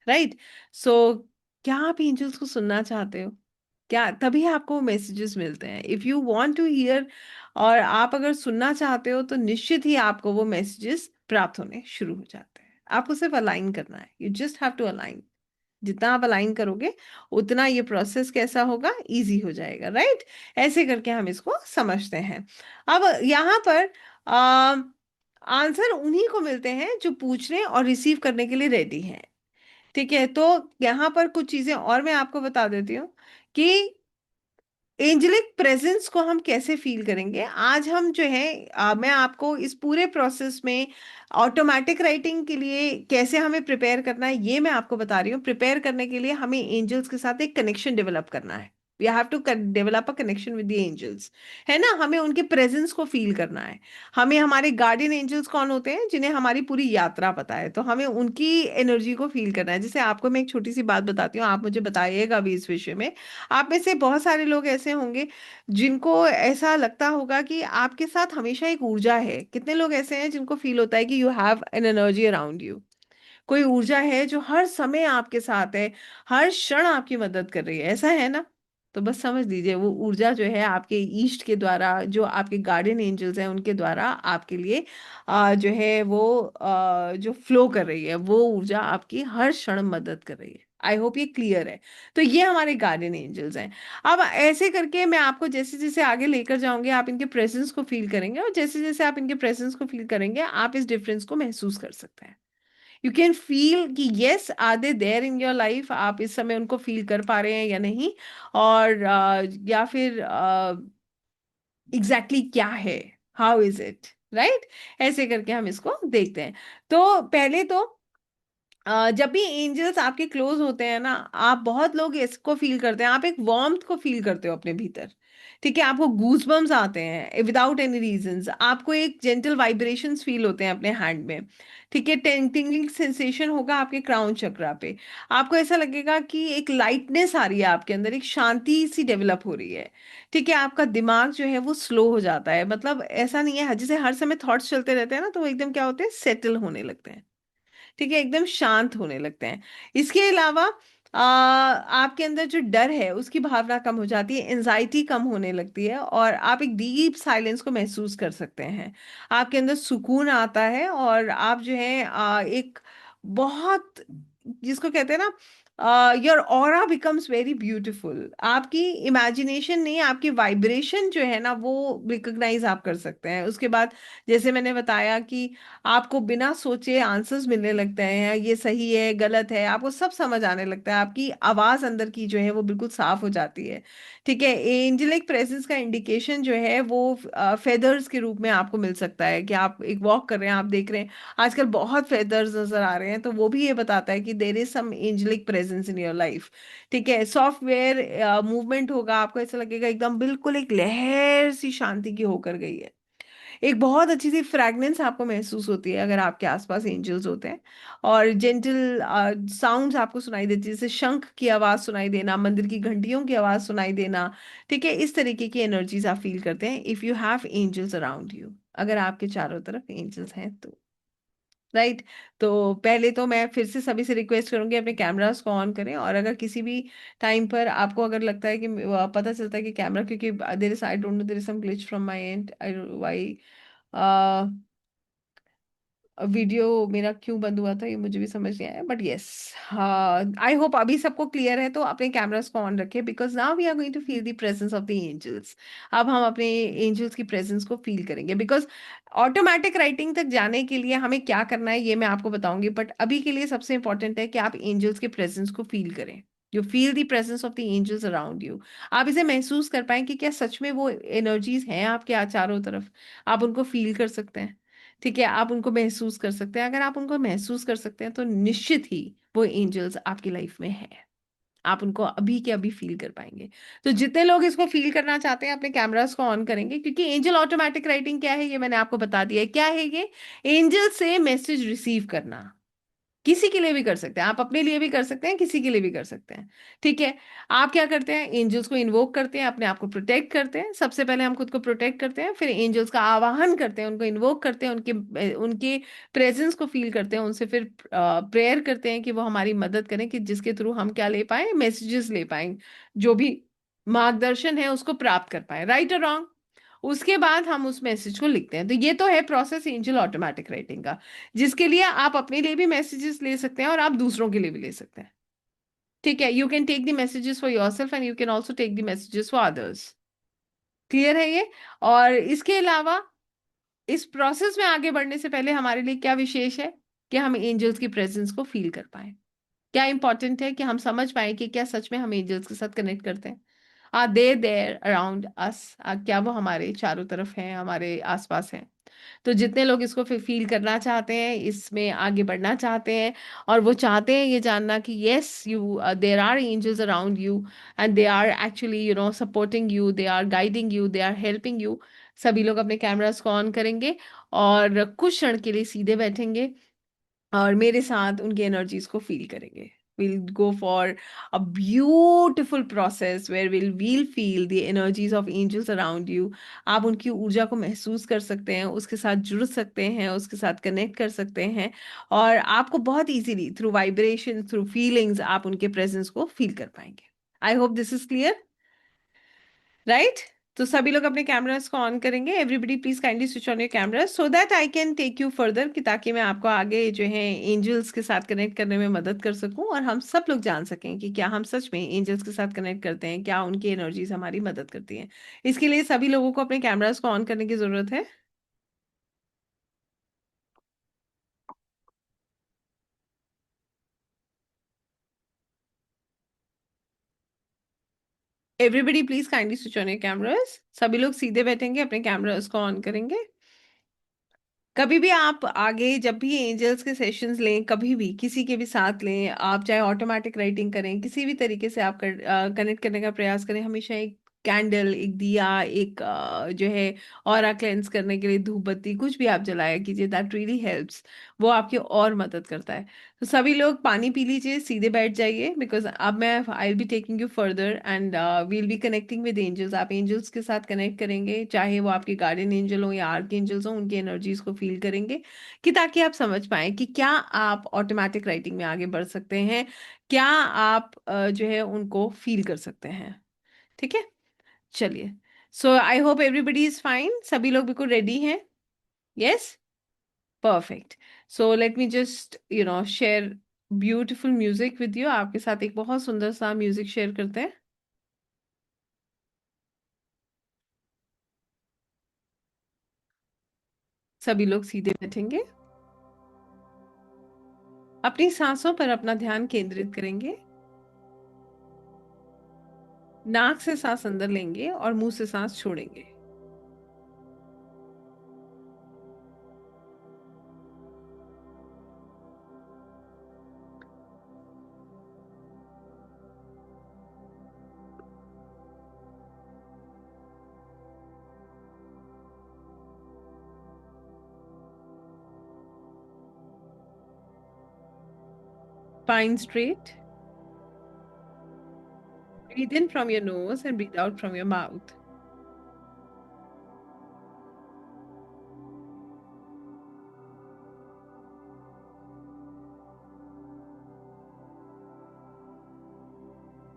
राइट, सो क्या आप एंजल्स को सुनना चाहते हो? क्या तभी आपको मैसेजेस मिलते हैं, if you want to hear. और आप अगर सुनना चाहते हो तो निश्चित ही आपको वो मैसेजेस प्राप्त होने शुरू हो जाते हैं। आपको सिर्फ अलाइन करना है, you just have to align. जितना आप अलाइन करोगे, उतना ये प्रोसेस कैसा होगा, इजी हो जाएगा। राइट, ऐसे करके हम इसको समझते हैं। अब यहाँ पर आंसर उन्हीं को मिलते हैं जो पूछने और रिसीव करने के लिए रेडी हैं। ठीक है, तो यहाँ पर कुछ चीजें और मैं आपको बता देती हूँ कि एंजेलिक प्रेजेंस को हम कैसे फील करेंगे। आज हम जो है मैं आपको इस पूरे प्रोसेस में ऑटोमेटिक राइटिंग के लिए कैसे हमें प्रिपेयर करना है, ये मैं आपको बता रही हूँ। प्रिपेयर करने के लिए हमें एंजल्स के साथ एक कनेक्शन डेवलप करना है। We have to develop a connection with the angels, है ना। हमें उनके प्रेजेंस को फील करना है। हमें हमारे गार्डियन एंजल्स कौन होते हैं, जिन्हें हमारी पूरी यात्रा पता है, तो हमें उनकी एनर्जी को फील करना है। जैसे आपको मैं एक छोटी सी बात बताती हूँ, आप मुझे बताइएगा भी इस विषय में। आप में से बहुत सारे लोग ऐसे होंगे जिनको ऐसा लगता होगा कि आपके साथ हमेशा एक ऊर्जा है। कितने लोग ऐसे हैं जिनको फील होता है कि you have an energy around you, कोई ऊर्जा है जो हर समय आपके साथ है, हर क्षण आपकी मदद कर रही है, ऐसा है ना। तो बस समझ लीजिए वो ऊर्जा जो है आपके ईस्ट के द्वारा, जो आपके गार्डियन एंजल्स हैं उनके द्वारा आपके लिए जो है वो जो फ्लो कर रही है, वो ऊर्जा आपकी हर क्षण मदद कर रही है। आई होप ये क्लियर है। तो ये हमारे गार्डियन एंजल्स हैं। अब ऐसे करके मैं आपको जैसे जैसे आगे लेकर जाऊंगी, आप इनके प्रेजेंस को फील करेंगे, और जैसे जैसे आप इनके प्रेजेंस को फील करेंगे आप इस डिफरेंस को महसूस कर सकते हैं। यू कैन फील कि yes are they there in your life, आप इस समय उनको फील कर पा रहे हैं या नहीं, और या फिर एग्जैक्टली क्या है, हाउ इज इट, राइट। ऐसे करके हम इसको देखते हैं। तो पहले तो जब भी एंजल्स आपके क्लोज होते हैं ना, आप बहुत लोग इसको फील करते हैं, आप एक वार्मथ को फील करते हो अपने भीतर। ठीक है, आपको गूज बम्स आते हैं विदाउट एनी रीजंस, आपको एक जेंटल वाइब्रेशंस फील होते हैं अपने हैंड में। ठीक है, टिंगलिंग सेंसेशन होगा आपके क्राउन चक्रा पे। आपको ऐसा लगेगा कि एक लाइटनेस आ रही है आपके अंदर, एक शांति सी डेवलप हो रही है। ठीक है, आपका दिमाग जो है वो स्लो हो जाता है, मतलब ऐसा नहीं है जैसे हर समय थॉट्स चलते रहते हैं ना, तो वो एकदम क्या होते हैं, सेटल होने लगते हैं। ठीक है, एकदम शांत होने लगते हैं। इसके अलावा आपके अंदर जो डर है उसकी भावना कम हो जाती है, एंजाइटी कम होने लगती है, और आप एक डीप साइलेंस को महसूस कर सकते हैं। आपके अंदर सुकून आता है, और आप जो है एक बहुत, जिसको कहते हैं ना, your aura becomes very beautiful. आपकी इमेजिनेशन नहीं, आपकी वाइब्रेशन जो है ना वो रिकॉग्नाइज आप कर सकते हैं। उसके बाद जैसे मैंने बताया कि आपको बिना सोचे आंसर्स मिलने लगते हैं, ये सही है गलत है आपको सब समझ आने लगता है, आपकी आवाज अंदर की जो है वो बिल्कुल साफ हो जाती है। ठीक है, एंजेलिक प्रेजेंस का इंडिकेशन जो है वो फेदर्स के रूप में आपको मिल सकता है, कि आप एक वॉक कर रहे हैं, आप देख रहे हैं आजकल बहुत फेदर्स नजर आ रहे हैं, तो वो भी ये बताता है कि there is some angelic presence in your life. ठीक है, सॉफ्टवेयर मूवमेंट होगा, आपको ऐसा लगेगा एकदम बिल्कुल एक लहर सी शांति की होकर गई है। एक बहुत अच्छी सी फ्रैग्रेंस आपको महसूस होती है अगर आपके आसपास एंजल्स होते हैं। और जेंटल साउंड्स आपको सुनाई देती है, जैसे शंख की आवाज सुनाई देना, मंदिर की घंटियों की आवाज सुनाई देना। ठीक है, इस तरीके की एनर्जीज आप फील करते हैं if you have angels around you, अगर आपके चारों तरफ एंजल्स हैं तो। राइट। तो पहले तो मैं फिर से सभी से रिक्वेस्ट करूंगी अपने कैमरास को ऑन करें, और अगर किसी भी टाइम पर आपको अगर लगता है कि पता चलता है कि कैमरा, क्योंकि there is, I don't know, there is some glitch from my end, I why video मेरा क्यों बंद हुआ था ये मुझे भी समझ नहीं आया, बट यस, आई होप अभी सबको क्लियर है। तो अपने कैमरास को ऑन रखें, because now we are going to feel the presence of the angels. अब हम अपने एंजल्स की प्रेजेंस को फील करेंगे, बिकॉज ऑटोमेटिक राइटिंग तक जाने के लिए हमें क्या करना है ये मैं आपको बताऊंगी, बट अभी के लिए सबसे इंपॉर्टेंट है कि आप एंजल्स के प्रेजेंस को फील करें। You feel the presence of the angels around you. आप इसे महसूस कर पाए कि क्या सच में वो एनर्जीज हैं आपके चारों तरफ, आप उनको फील कर सकते हैं। ठीक है, आप उनको महसूस कर सकते हैं। अगर आप उनको महसूस कर सकते हैं तो निश्चित ही वो एंजल्स आपकी लाइफ में है, आप उनको अभी के अभी फील कर पाएंगे। तो जितने लोग इसको फील करना चाहते हैं अपने कैमरास को ऑन करेंगे, क्योंकि एंजल ऑटोमेटिक राइटिंग क्या है ये मैंने आपको बता दिया है। क्या है ये? एंजल से मैसेज रिसीव करना। किसी के लिए भी कर सकते हैं, आप अपने लिए भी कर सकते हैं, किसी के लिए भी कर सकते हैं। ठीक है, आप क्या करते हैं, एंजल्स को इन्वोक करते हैं, अपने आप को प्रोटेक्ट करते हैं। सबसे पहले हम खुद को प्रोटेक्ट करते हैं, फिर एंजल्स का आवाहन करते हैं, उनको इन्वोक करते हैं, उनके उनके प्रेजेंस को फील करते हैं, उनसे फिर प्रेयर करते हैं कि वो हमारी मदद करें, कि जिसके थ्रू हम क्या ले पाए, मैसेजेस ले पाए, जो भी मार्गदर्शन है उसको प्राप्त कर पाए, राइट और रॉन्ग। उसके बाद हम उस मैसेज को लिखते हैं। तो ये तो है प्रोसेस एंजल ऑटोमेटिक राइटिंग का, जिसके लिए आप अपने लिए भी मैसेजेस ले सकते हैं और आप दूसरों के लिए भी ले सकते हैं। ठीक है, you can take the messages for yourself and you can also take the messages for others. Clear है ये? और इसके अलावा इस प्रोसेस में आगे बढ़ने से पहले हमारे लिए क्या विशेष है, कि हम एंजल्स की प्रेजेंस को फील कर पाए। क्या इंपॉर्टेंट है कि हम समझ पाए कि क्या सच में हम एंजल्स के साथ कनेक्ट करते हैं। Are they there around us, क्या वो हमारे चारों तरफ हैं, हमारे आसपास हैं। तो जितने लोग इसको फील करना चाहते हैं, इसमें आगे बढ़ना चाहते हैं, और वो चाहते हैं ये जानना कि yes you, there are angels around you and they are actually supporting you, they are guiding you, they are helping you, सभी लोग अपने कैमरास को ऑन करेंगे और कुछ क्षण के लिए सीधे बैठेंगे और मेरे साथ उनकी एनर्जीज को फील करेंगे. We'll go for a beautiful process where we'll feel the energies of angels around you. आप उनकी ऊर्जा को महसूस कर सकते हैं, उसके साथ जुड़ सकते हैं, उसके साथ कनेक्ट कर सकते हैं, और आपको बहुत easily through vibration, through feelings आप उनके प्रेजेंस को फील कर पाएंगे. I hope this is clear. Right. तो सभी लोग अपने कैमरास को ऑन करेंगे. Everybody please kindly switch on your camera so that I can take you further, कि ताकि मैं आपको आगे जो है एंजल्स के साथ कनेक्ट करने में मदद कर सकूं, और हम सब लोग जान सकें कि क्या हम सच में एंजल्स के साथ कनेक्ट करते हैं, क्या उनकी एनर्जीज हमारी मदद करती हैं. इसके लिए सभी लोगों को अपने कैमरास को ऑन करने की जरूरत है. Everybody please kindly switch on your cameras. सभी लोग सीधे बैठेंगे, अपने कैमरास को ऑन करेंगे. कभी भी आप आगे जब भी एंजल्स के सेशंस लें, कभी भी किसी के भी साथ लें, आप चाहे ऑटोमेटिक राइटिंग करें, किसी भी तरीके से आप कनेक्ट करने का प्रयास करें, हमेशा एक कैंडल, एक दिया, एक जो है ऑरा क्लेंस करने के लिए धूप बत्ती, कुछ भी आप जलाया कीजिए. That really helps. वो आपकी और मदद करता है. तो सभी लोग पानी पी लीजिए, सीधे बैठ जाइए, बिकॉज अब मैं I will be taking you further and we'll be connecting with angels. आप एंजल्स के साथ कनेक्ट करेंगे, चाहे वो आपके गार्डियन एंजल हो या आर्क एंजल्स हो, उनकी एनर्जीज को फील करेंगे, कि ताकि आप समझ पाए कि क्या आप ऑटोमेटिक राइटिंग में आगे बढ़ सकते हैं, क्या आप जो है उनको फील कर सकते हैं. ठीक है. चलिए. So I hope everybody is fine. सभी लोग बिल्कुल रेडी हैं. Yes. Perfect. So let me just share beautiful music with you. आपके साथ एक बहुत सुंदर सा म्यूजिक शेयर करते हैं. सभी लोग सीधे बैठेंगे, अपनी सांसों पर अपना ध्यान केंद्रित करेंगे. नाक से सांस अंदर लेंगे और मुंह से सांस छोड़ेंगे. Spine straight. Breathe in from your nose and breathe out from your mouth.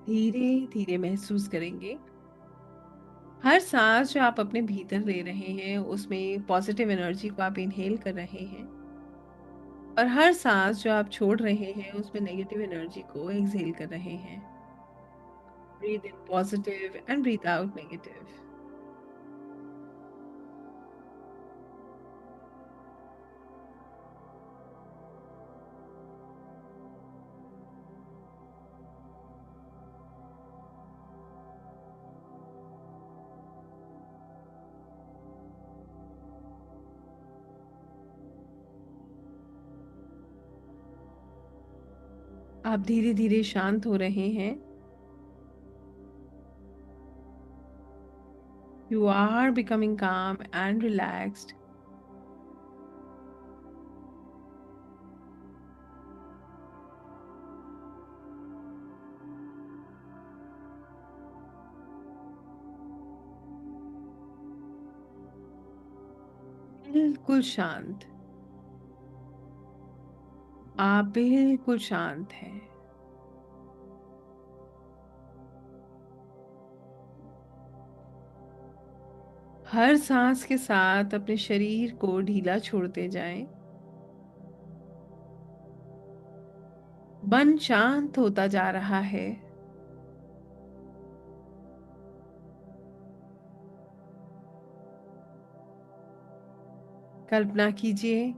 धीरे धीरे महसूस करेंगे, हर सांस जो आप अपने भीतर ले रहे हैं उसमें पॉजिटिव एनर्जी को आप इनहेल कर रहे हैं, और हर सांस जो आप छोड़ रहे हैं उसमें नेगेटिव एनर्जी को एक्सहेल कर रहे हैं. Breathe in positive and breathe out negative. आप धीरे धीरे शांत हो रहे हैं. You are becoming calm and relaxed. बिल्कुल शांत. आप बिल्कुल शांत हैं. हर सांस के साथ अपने शरीर को ढीला छोड़ते जाएं. मन शांत होता जा रहा है. कल्पना कीजिए,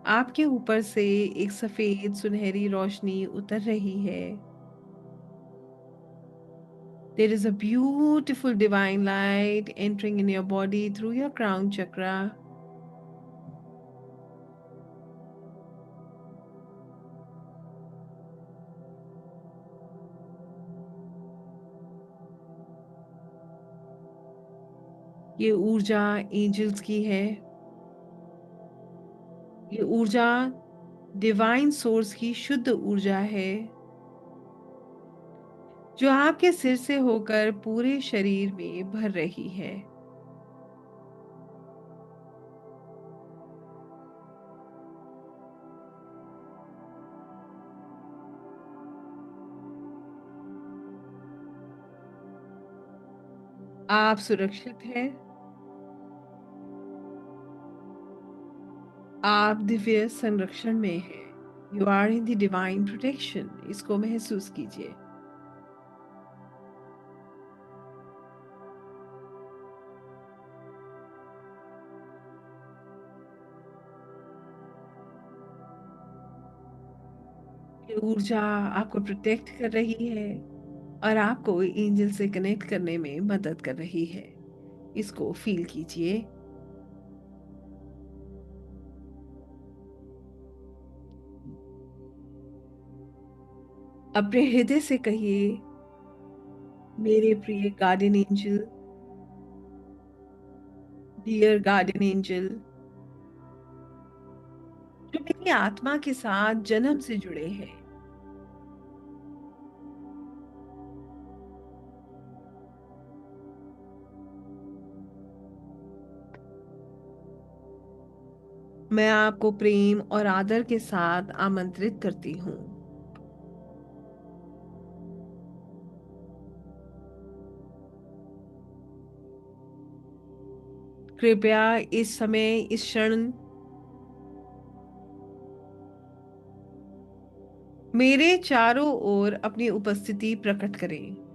आपके ऊपर से एक सफेद सुनहरी रोशनी उतर रही है. There is a beautiful divine light entering in your body through your crown chakra. ये ऊर्जा एंजल्स की है। ये ऊर्जा डिवाइन सोर्स की शुद्ध ऊर्जा है, जो आपके सिर से होकर पूरे शरीर में भर रही है। आप सुरक्षित हैं। आप दिव्य संरक्षण में हैं। You are in the divine protection. इसको महसूस कीजिए। ये ऊर्जा आपको प्रोटेक्ट कर रही है और आपको एंजल से कनेक्ट करने में मदद कर रही है। इसको फील कीजिए। अपने हृदय से कहिए, मेरे प्रिय guardian angel, dear guardian angel, जो मेरी आत्मा के साथ जन्म से जुड़े हैं। मैं आपको प्रेम और आदर के साथ आमंत्रित करती हूँ। कृपया इस समय, इस क्षण मेरे चारों ओर अपनी उपस्थिति प्रकट करें।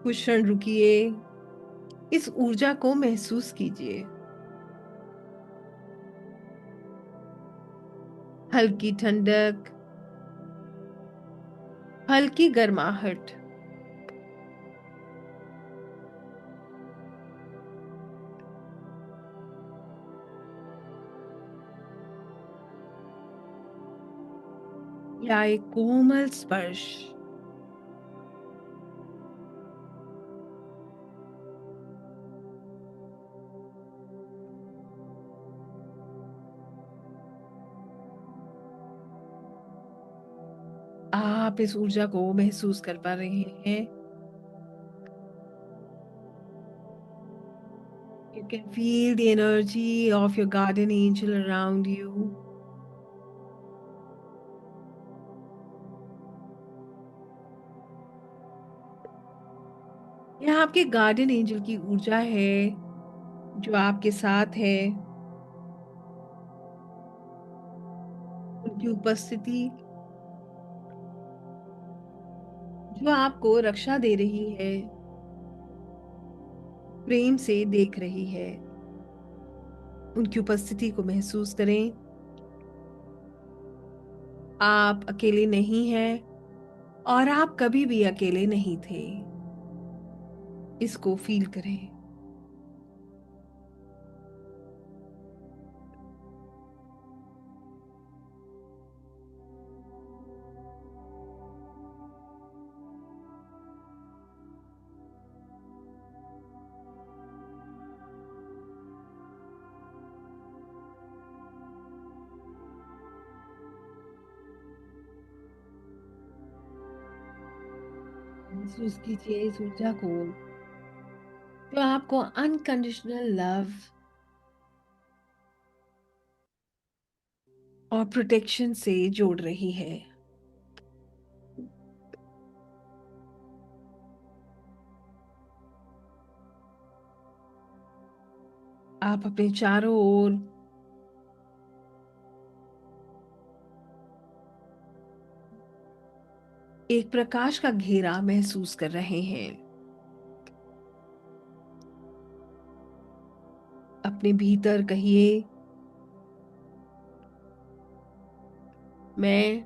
कुछ क्षण रुकिए। इस ऊर्जा को महसूस कीजिए। हल्की ठंडक, हल्की गर्माहट, या एक कोमल स्पर्श। आप इस ऊर्जा को महसूस कर पा रहे हैं। You can feel the energy of your guardian angel around you. यह आपके गार्डियन एंजल की ऊर्जा है, जो आपके साथ है। उनकी उपस्थिति जो आपको रक्षा दे रही है, प्रेम से देख रही है। उनकी उपस्थिति को महसूस करें। आप अकेले नहीं हैं और आप कभी भी अकेले नहीं थे। इसको फील करें। महसूस कीजिए इस ऊर्जा को, जो आपको अनकंडीशनल लव और प्रोटेक्शन से जोड़ रही है। आप अपने चारों ओर एक प्रकाश का घेरा महसूस कर रहे हैं। अपने भीतर कहिए, मैं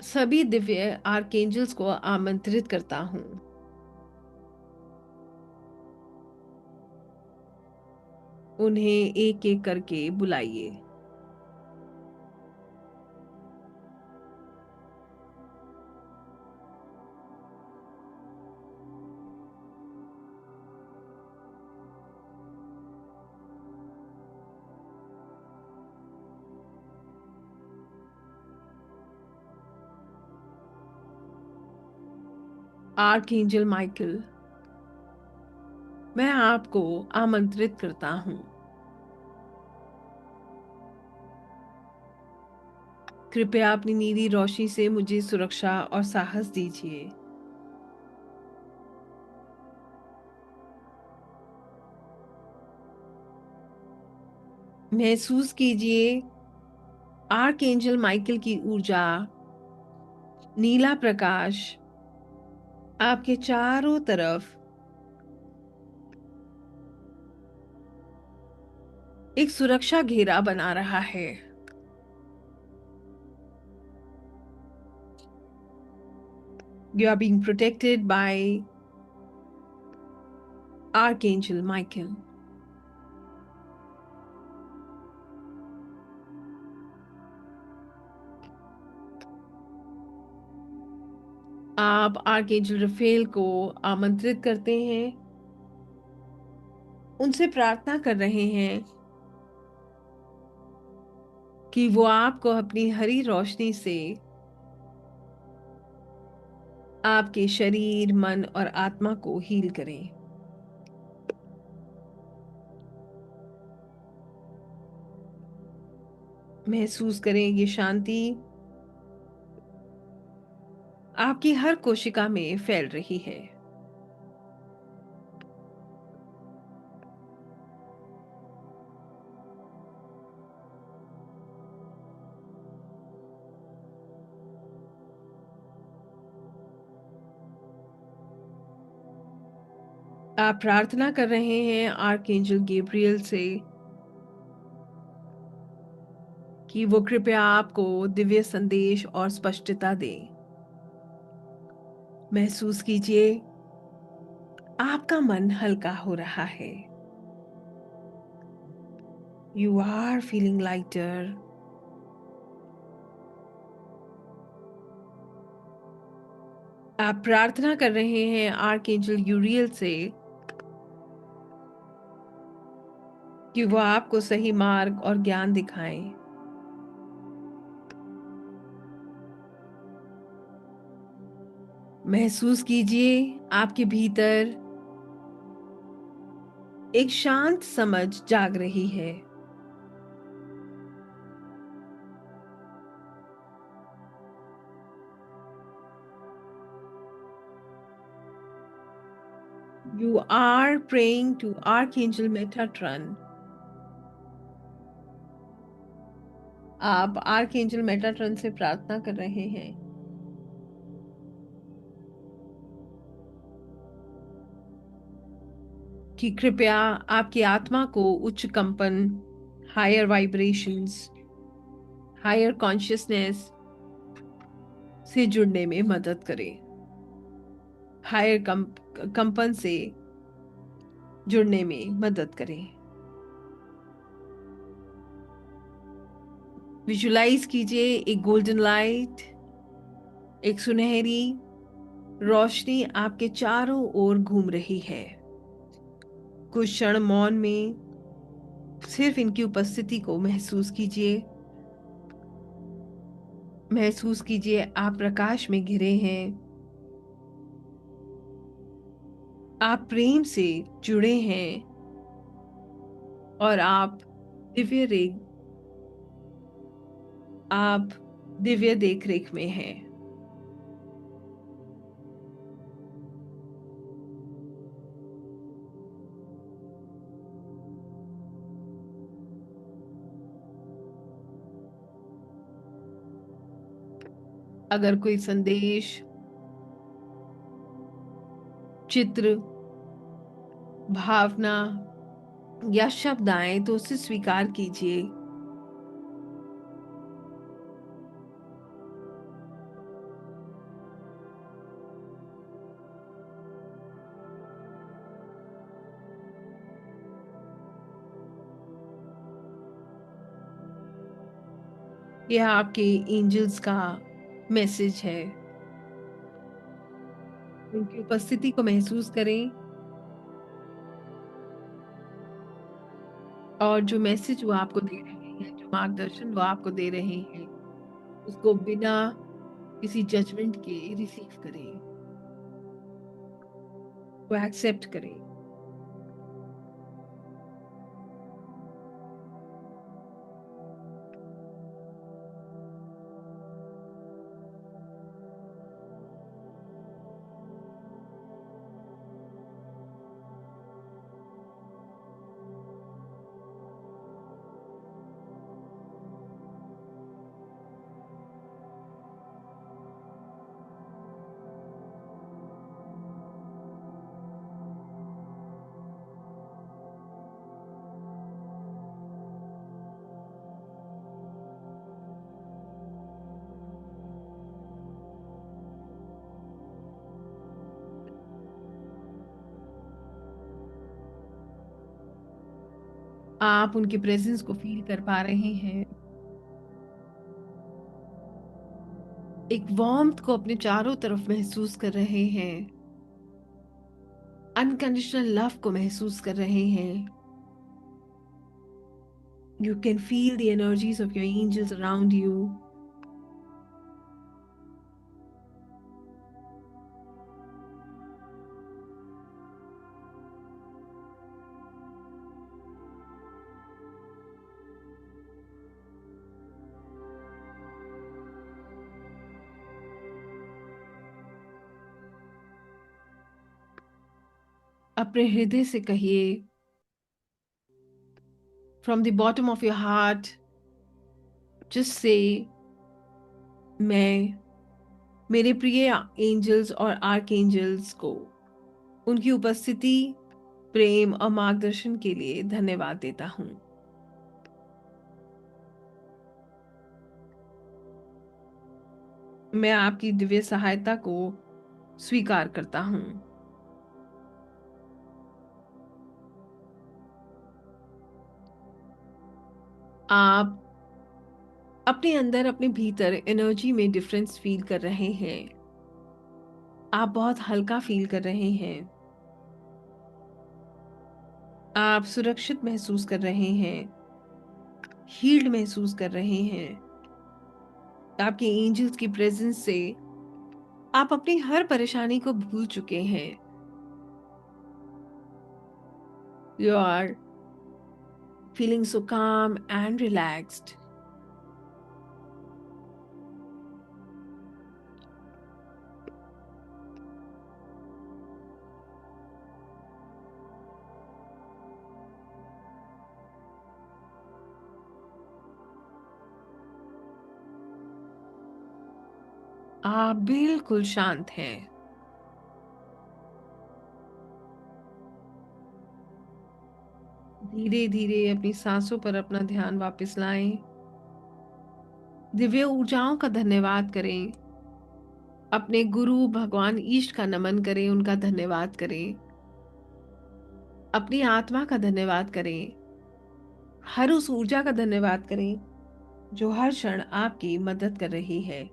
सभी दिव्य आर्कएंजल्स को आमंत्रित करता हूं। उन्हें एक एक करके बुलाइए। आर्कएंजल माइकल, मैं आपको आमंत्रित करता हूं। कृपया अपनी नीली रोशनी से मुझे सुरक्षा और साहस दीजिए। महसूस कीजिए आर्कएंजल माइकल की ऊर्जा, नीला प्रकाश आपके चारों तरफ एक सुरक्षा घेरा बना रहा है। You are being protected by Archangel Michael. आप आर्कएंजल रफेल को आमंत्रित करते हैं, उनसे प्रार्थना कर रहे हैं कि वो आपको अपनी हरी रोशनी से आपके शरीर, मन और आत्मा को हील करें। महसूस करें ये शांति आपकी हर कोशिका में फैल रही है। आप प्रार्थना कर रहे हैं आर्कएंजल गैब्रियल से कि वो कृपया आपको दिव्य संदेश और स्पष्टता दे। महसूस कीजिए आपका मन हल्का हो रहा है। You are feeling lighter. आप प्रार्थना कर रहे हैं आर्कएंजल यूरियल से कि वो आपको सही मार्ग और ज्ञान दिखाएं। महसूस कीजिए आपके भीतर एक शांत समझ जाग रही है। You are praying to Archangel Metatron. आप आर्कएंजल मेटाट्रॉन से प्रार्थना कर रहे हैं कि कृपया आपकी आत्मा को उच्च कंपन, हायर वाइब्रेशंस, हायर कॉन्शियसनेस से जुड़ने में मदद करें। हायर कंपन से जुड़ने में मदद करें। विजुलाइज कीजिए एक गोल्डन लाइट, एक सुनहरी रोशनी आपके चारों ओर घूम रही है। कुछ क्षण मौन में सिर्फ इनकी उपस्थिति को महसूस कीजिए। महसूस कीजिए आप प्रकाश में घिरे हैं। आप प्रेम से जुड़े हैं और आप दिव्य देखरेख में हैं। अगर कोई संदेश, चित्र, भावना या शब्द आए तो उसे स्वीकार कीजिए। यह आपके एंजल्स का मैसेज है। उनकी उपस्थिति को महसूस करें और जो मैसेज वो आपको दे रहे हैं, जो मार्गदर्शन वो आपको दे रहे हैं, उसको बिना किसी जजमेंट के रिसीव करें, वो एक्सेप्ट करें। आप उनके प्रेजेंस को फील कर पा रहे हैं, एक वार्मथ को अपने चारों तरफ महसूस कर रहे हैं, अनकंडीशनल लव को महसूस कर रहे हैं। You can feel the energies of your angels around you. अपने हृदय से कहिए, from the bottom of your heart, just से, मैं मेरे प्रिय एंजल्स और आर्क एंजल्स को उनकी उपस्थिति, प्रेम और मार्गदर्शन के लिए धन्यवाद देता हूँ। मैं आपकी दिव्य सहायता को स्वीकार करता हूँ। आप अपने अंदर, अपने भीतर एनर्जी में डिफरेंस फील कर रहे हैं। आप बहुत हल्का फील कर रहे हैं। आप सुरक्षित महसूस कर रहे हैं, हील्ड महसूस कर रहे हैं। आपके एंजल्स की प्रेजेंस से आप अपनी हर परेशानी को भूल चुके हैं। यू आर फीलिंग सो काम एंड रिलैक्स्ड। आप बिल्कुल शांत हैं। धीरे धीरे अपनी सांसों पर अपना ध्यान वापस लाएं। दिव्य ऊर्जाओं का धन्यवाद करें। अपने गुरु भगवान ईष्ट का नमन करें, उनका धन्यवाद करें। अपनी आत्मा का धन्यवाद करें। हर उस ऊर्जा का धन्यवाद करें जो हर क्षण आपकी मदद कर रही है।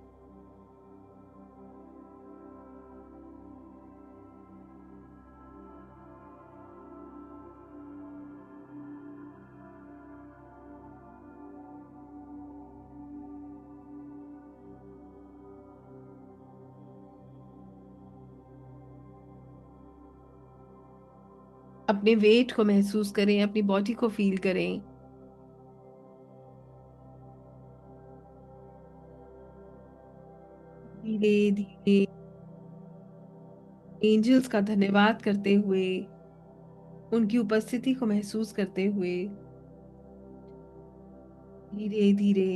अपने वेट को महसूस करें, अपनी बॉडी को फील करें। धीरे धीरे एंजल्स का धन्यवाद करते हुए, उनकी उपस्थिति को महसूस करते हुए, धीरे धीरे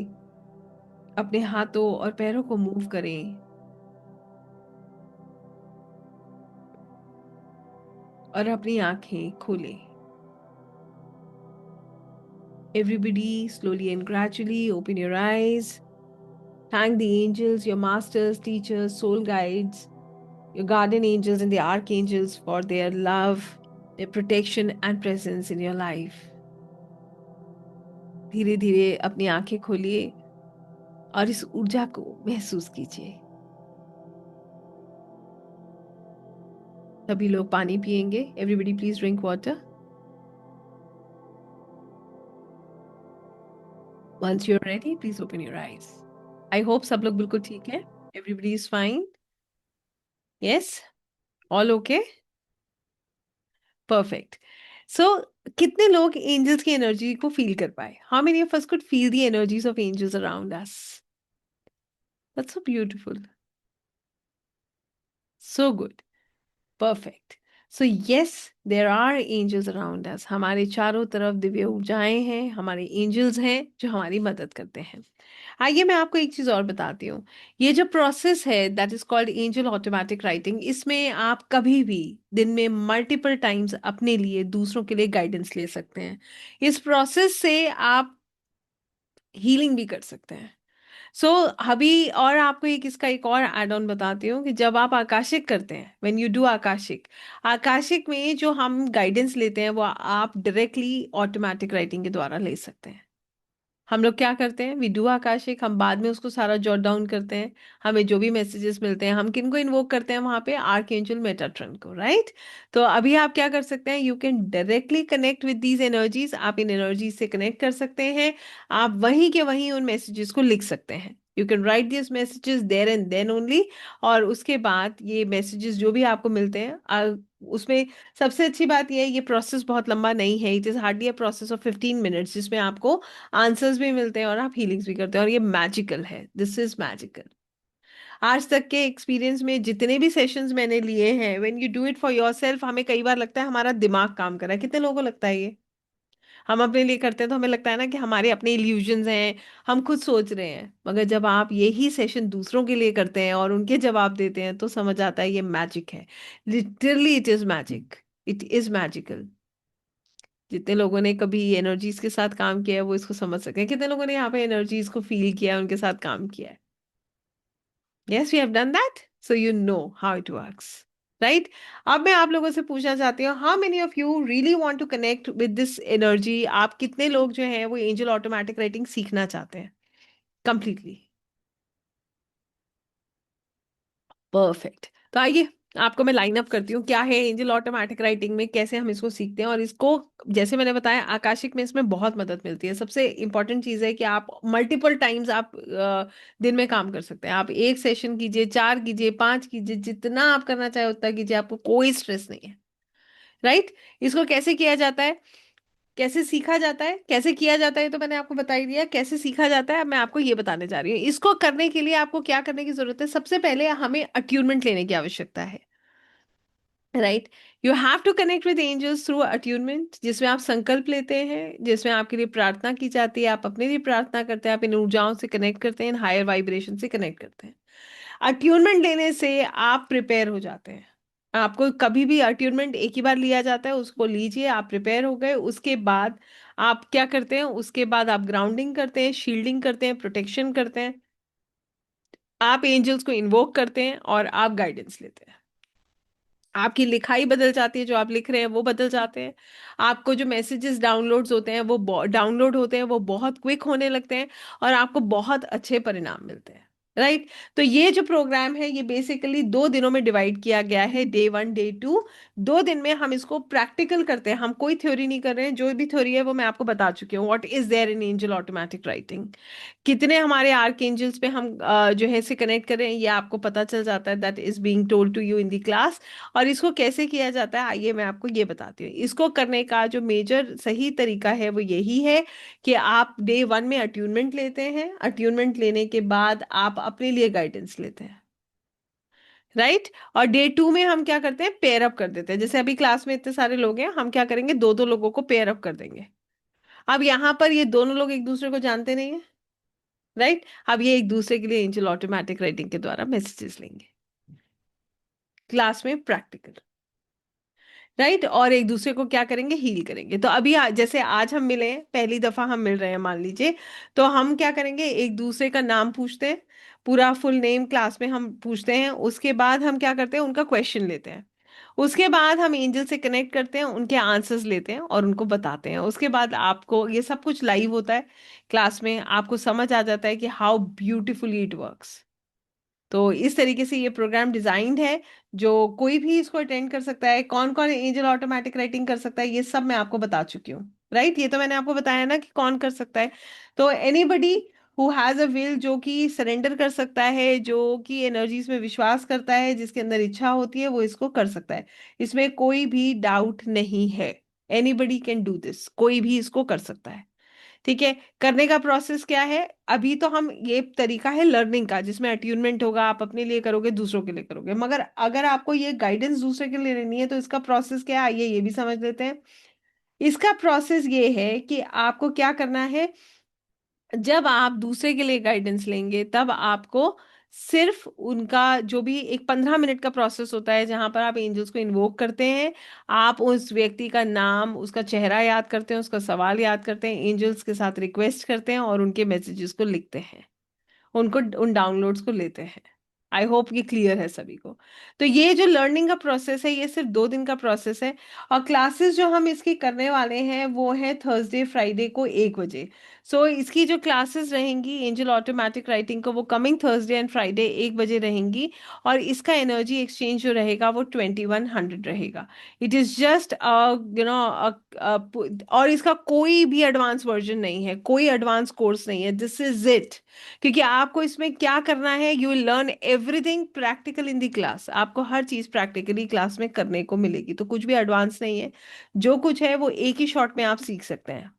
अपने हाथों और पैरों को मूव करें और अपनी आंखें खोलें। Everybody, slowly and gradually open your eyes. Thank the angels, your masters, teachers, soul guides, your guardian angels, and the archangels for their love, their protection, and presence in your life. धीरे धीरे अपनी आंखें खोलिए और इस ऊर्जा को महसूस कीजिए। सभी लोग पानी पिएंगे। Everybody please drink water. Once you are ready please open your eyes. I hope सब लोग बिल्कुल ठीक है। Everybody is fine. Yes, all okay, perfect. So कितने लोग एंजल्स की एनर्जी को फील कर पाए? How many of us could feel the energies of angels around us? That's so beautiful, so good, perfect. So yes, there are angels around us. हमारे चारों तरफ दिव्य ऊर्जाएं हैं, हमारे एंजल्स हैं जो हमारी मदद करते हैं। आइए मैं आपको एक चीज और बताती हूँ। ये जो प्रोसेस है that is called angel automatic writing, इसमें आप कभी भी दिन में मल्टीपल टाइम्स अपने लिए, दूसरों के लिए गाइडेंस ले सकते हैं। इस प्रोसेस से आप हीलिंग भी कर सकते हैं। सो अभी और आपको एक इसका एक और एड ऑन बताती हूँ कि जब आप आकाशिक करते हैं, when you do Akashic, Akashic में जो हम गाइडेंस लेते हैं वो आप डायरेक्टली ऑटोमेटिक राइटिंग के द्वारा ले सकते हैं। हम लोग क्या करते हैं, वी डू आकाशिक, हम बाद में उसको सारा जॉट डाउन करते हैं। हमें जो भी मैसेजेस मिलते हैं, हम किन को इन्वोक करते हैं वहां पे, आर्कएंजल मेटाट्रॉन को, राइट? तो अभी आप क्या कर सकते हैं, you can directly connect with these energies. आप इन एनर्जीज से कनेक्ट कर सकते हैं। आप वहीं के वहीं उन मैसेजेस को लिख सकते हैं। You can write this messages there and then only. और उसके बाद ये मैसेजेस जो भी आपको मिलते हैं उसमें सबसे अच्छी बात यह है, ये प्रोसेस बहुत लंबा नहीं है। It is hardly a process of 15 minutes, जिसमें आपको आंसर्स भी मिलते हैं और आप हीलिंग्स भी करते हैं। और ये मैजिकल है, दिस इज मैजिकल। आज तक के एक्सपीरियंस में जितने भी सेशंस मैंने लिए हैं, when you do it for yourself, हमें कई बार लगता है हमारा दिमाग काम कर रहा है। कितने लोगों को लगता है ये? हम अपने लिए करते हैं तो हमें लगता है ना कि हमारे अपने इल्यूजन्स हैं, हम खुद सोच रहे हैं। मगर जब आप यही सेशन दूसरों के लिए करते हैं और उनके जवाब देते हैं तो समझ आता है ये मैजिक है। Literally it is magic, it is magical. जितने लोगों ने कभी एनर्जीज के साथ काम किया है वो इसको समझ सके। कितने लोगों ने यहाँ पे एनर्जीज को फील किया है, उनके साथ काम किया है? Yes, we have done that, so you know how it works, right? अब मैं आप लोगों से पूछना चाहती हूँ, how many of you really want to connect with this energy? आप कितने लोग जो हैं वो एंजल ऑटोमेटिक राइटिंग सीखना चाहते हैं कंप्लीटली? परफेक्ट। तो आइए आपको मैं लाइन अप करती हूँ क्या है एंजल ऑटोमेटिक राइटिंग में, कैसे हम इसको सीखते हैं। और इसको जैसे मैंने बताया आकाशिक में इसमें बहुत मदद मिलती है। सबसे इंपॉर्टेंट चीज़ है कि आप मल्टीपल टाइम्स आप दिन में काम कर सकते हैं। आप एक सेशन कीजिए, 4 कीजिए, 5 कीजिए, जितना आप करना चाहे उतना कीजिए, आपको कोई स्ट्रेस नहीं है, राइट? इसको कैसे किया जाता है, कैसे सीखा जाता है, कैसे किया जाता है, तो मैंने आपको बता ही दिया। कैसे सीखा जाता है अब मैं आपको ये बताने जा रही हूँ। इसको करने के लिए आपको क्या करने की जरूरत है? सबसे पहले हमें अट्यूनमेंट लेने की आवश्यकता है, right? You have to connect with angels through attunement, जिसमें आप संकल्प लेते हैं, जिसमें आपके लिए प्रार्थना की जाती है, आप अपने लिए प्रार्थना करते हैं, आप इन ऊर्जाओं से कनेक्ट करते हैं, इन हायर वाइब्रेशन से कनेक्ट करते हैं। अट्यूनमेंट लेने से आप प्रिपेयर हो जाते हैं। आपको कभी भी अट्यूनमेंट एक ही बार लिया जाता है, उसको लीजिए, आप प्रिपेयर हो गए। उसके बाद आप क्या करते हैं, उसके बाद आप ग्राउंडिंग करते हैं, शील्डिंग करते हैं, प्रोटेक्शन करते हैं, आप एंजल्स को इन्वोक करते हैं और आप गाइडेंस लेते हैं। आपकी लिखाई बदल जाती है, जो आप लिख रहे हैं वो बदल जाते हैं। आपको जो मैसेजेस डाउनलोड्स होते हैं वो डाउनलोड होते हैं, वो बहुत क्विक होने लगते हैं और आपको बहुत अच्छे परिणाम मिलते हैं, राइट? तो ये जो प्रोग्राम है ये बेसिकली 2 दिनों में डिवाइड किया गया है, डे 1 डे 2। 2 दिन में हम इसको प्रैक्टिकल करते हैं, हम कोई थ्योरी नहीं कर रहे हैं। जो भी थ्योरी है वो मैं आपको बता चुकी हूँ। What is there in angel automatic writing, कितने हमारे आर्क एंजल्स पे हम जो है से कनेक्ट करें, ये आपको पता चल जाता है। That is being told to you in the class. और इसको कैसे किया जाता है आइए मैं आपको ये बताती हूँ। इसको करने का जो मेजर सही तरीका है वो यही है कि आप डे 1 में अट्यूनमेंट लेते हैं, अट्यूनमेंट लेने के बाद आप अपने लिए गाइडेंस लेते हैं, राइट? और डे 2 में हम क्या करते हैं, पेयर अप कर देते हैं। जैसे अभी क्लास में इतने सारे लोग हैं, हम क्या करेंगे, दो दो लोगों को पेयर अप कर देंगे। अब यहाँ पर ये दोनों लोग एक दूसरे को जानते नहीं है, राइट। अब ये एक दूसरे के लिए एंजल ऑटोमेटिक राइटिंग के द्वारा मैसेजेस लेंगे क्लास में, प्रैक्टिकल। राइट। और एक दूसरे को क्या करेंगे, हील करेंगे। तो अभी जैसे आज हम मिले हैं, पहली दफा हम मिल रहे हैं मान लीजिए, तो हम क्या करेंगे, एक दूसरे का नाम पूछते हैं, पूरा फुल नेम क्लास में हम पूछते हैं। उसके बाद हम क्या करते हैं, उनका क्वेश्चन लेते हैं। उसके बाद हम एंजल से कनेक्ट करते हैं, उनके आंसर्स लेते हैं और उनको बताते हैं। उसके बाद आपको ये सब कुछ लाइव होता है क्लास में, आपको समझ आ जाता है कि हाउ ब्यूटिफुली इट वर्क्स। तो इस तरीके से ये प्रोग्राम डिजाइन्ड है, जो कोई भी इसको अटेंड कर सकता है। कौन कौन एंजल ऑटोमेटिक राइटिंग कर सकता है, ये सब मैं आपको बता चुकी हूँ। राइट, ये तो मैंने आपको बताया ना कि कौन कर सकता है। तो anybody who has a will, जो कि सरेंडर कर सकता है, जो कि एनर्जीज में विश्वास करता है, जिसके अंदर इच्छा होती है, वो इसको कर सकता है। इसमें कोई भी डाउट नहीं है। एनीबडी कैन डू दिस, कोई भी इसको कर सकता है। ठीक है। करने का प्रोसेस क्या है, अभी तो हम, ये तरीका है लर्निंग का, जिसमें अट्यूनमेंट होगा, आप अपने लिए करोगे, दूसरों के लिए करोगे। मगर अगर आपको ये गाइडेंस दूसरे के लिए लेनी है, तो इसका प्रोसेस क्या है, आइए ये भी समझ लेते हैं। इसका प्रोसेस ये है कि आपको क्या करना है। जब आप दूसरे के लिए गाइडेंस लेंगे, तब आपको सिर्फ उनका जो भी एक 15 मिनट का प्रोसेस होता है, जहां पर आप एंजल्स को इन्वोक करते हैं। आप उस व्यक्ति का नाम, उसका चेहरा याद करते हैं, उसका सवाल याद करते हैं, एंजल्स के साथ रिक्वेस्ट करते हैं और उनके मैसेजेस को लिखते हैं, उनको, उन डाउनलोड्स को लेते हैं। आई होप ये क्लियर है सभी को। तो ये जो लर्निंग का प्रोसेस है, ये सिर्फ 2 दिन का प्रोसेस है। और क्लासेस जो हम इसकी करने वाले हैं, वो है थर्सडे फ्राइडे को 1 बजे। सो इसकी जो क्लासेस रहेंगी एंजल ऑटोमेटिक राइटिंग को, वो कमिंग थर्सडे एंड फ्राइडे 1 बजे रहेंगी। और इसका एनर्जी एक्सचेंज जो रहेगा वो 2100 रहेगा। It is just you know, और इसका कोई भी एडवांस वर्जन नहीं है, कोई एडवांस कोर्स नहीं है, दिस इज इट। क्योंकि आपको इसमें क्या करना है, you will learn everything practical in the class. आपको हर चीज प्रैक्टिकली क्लास में करने को मिलेगी, तो कुछ भी एडवांस नहीं है। जो कुछ है वो एक ही शॉट में आप सीख सकते हैं।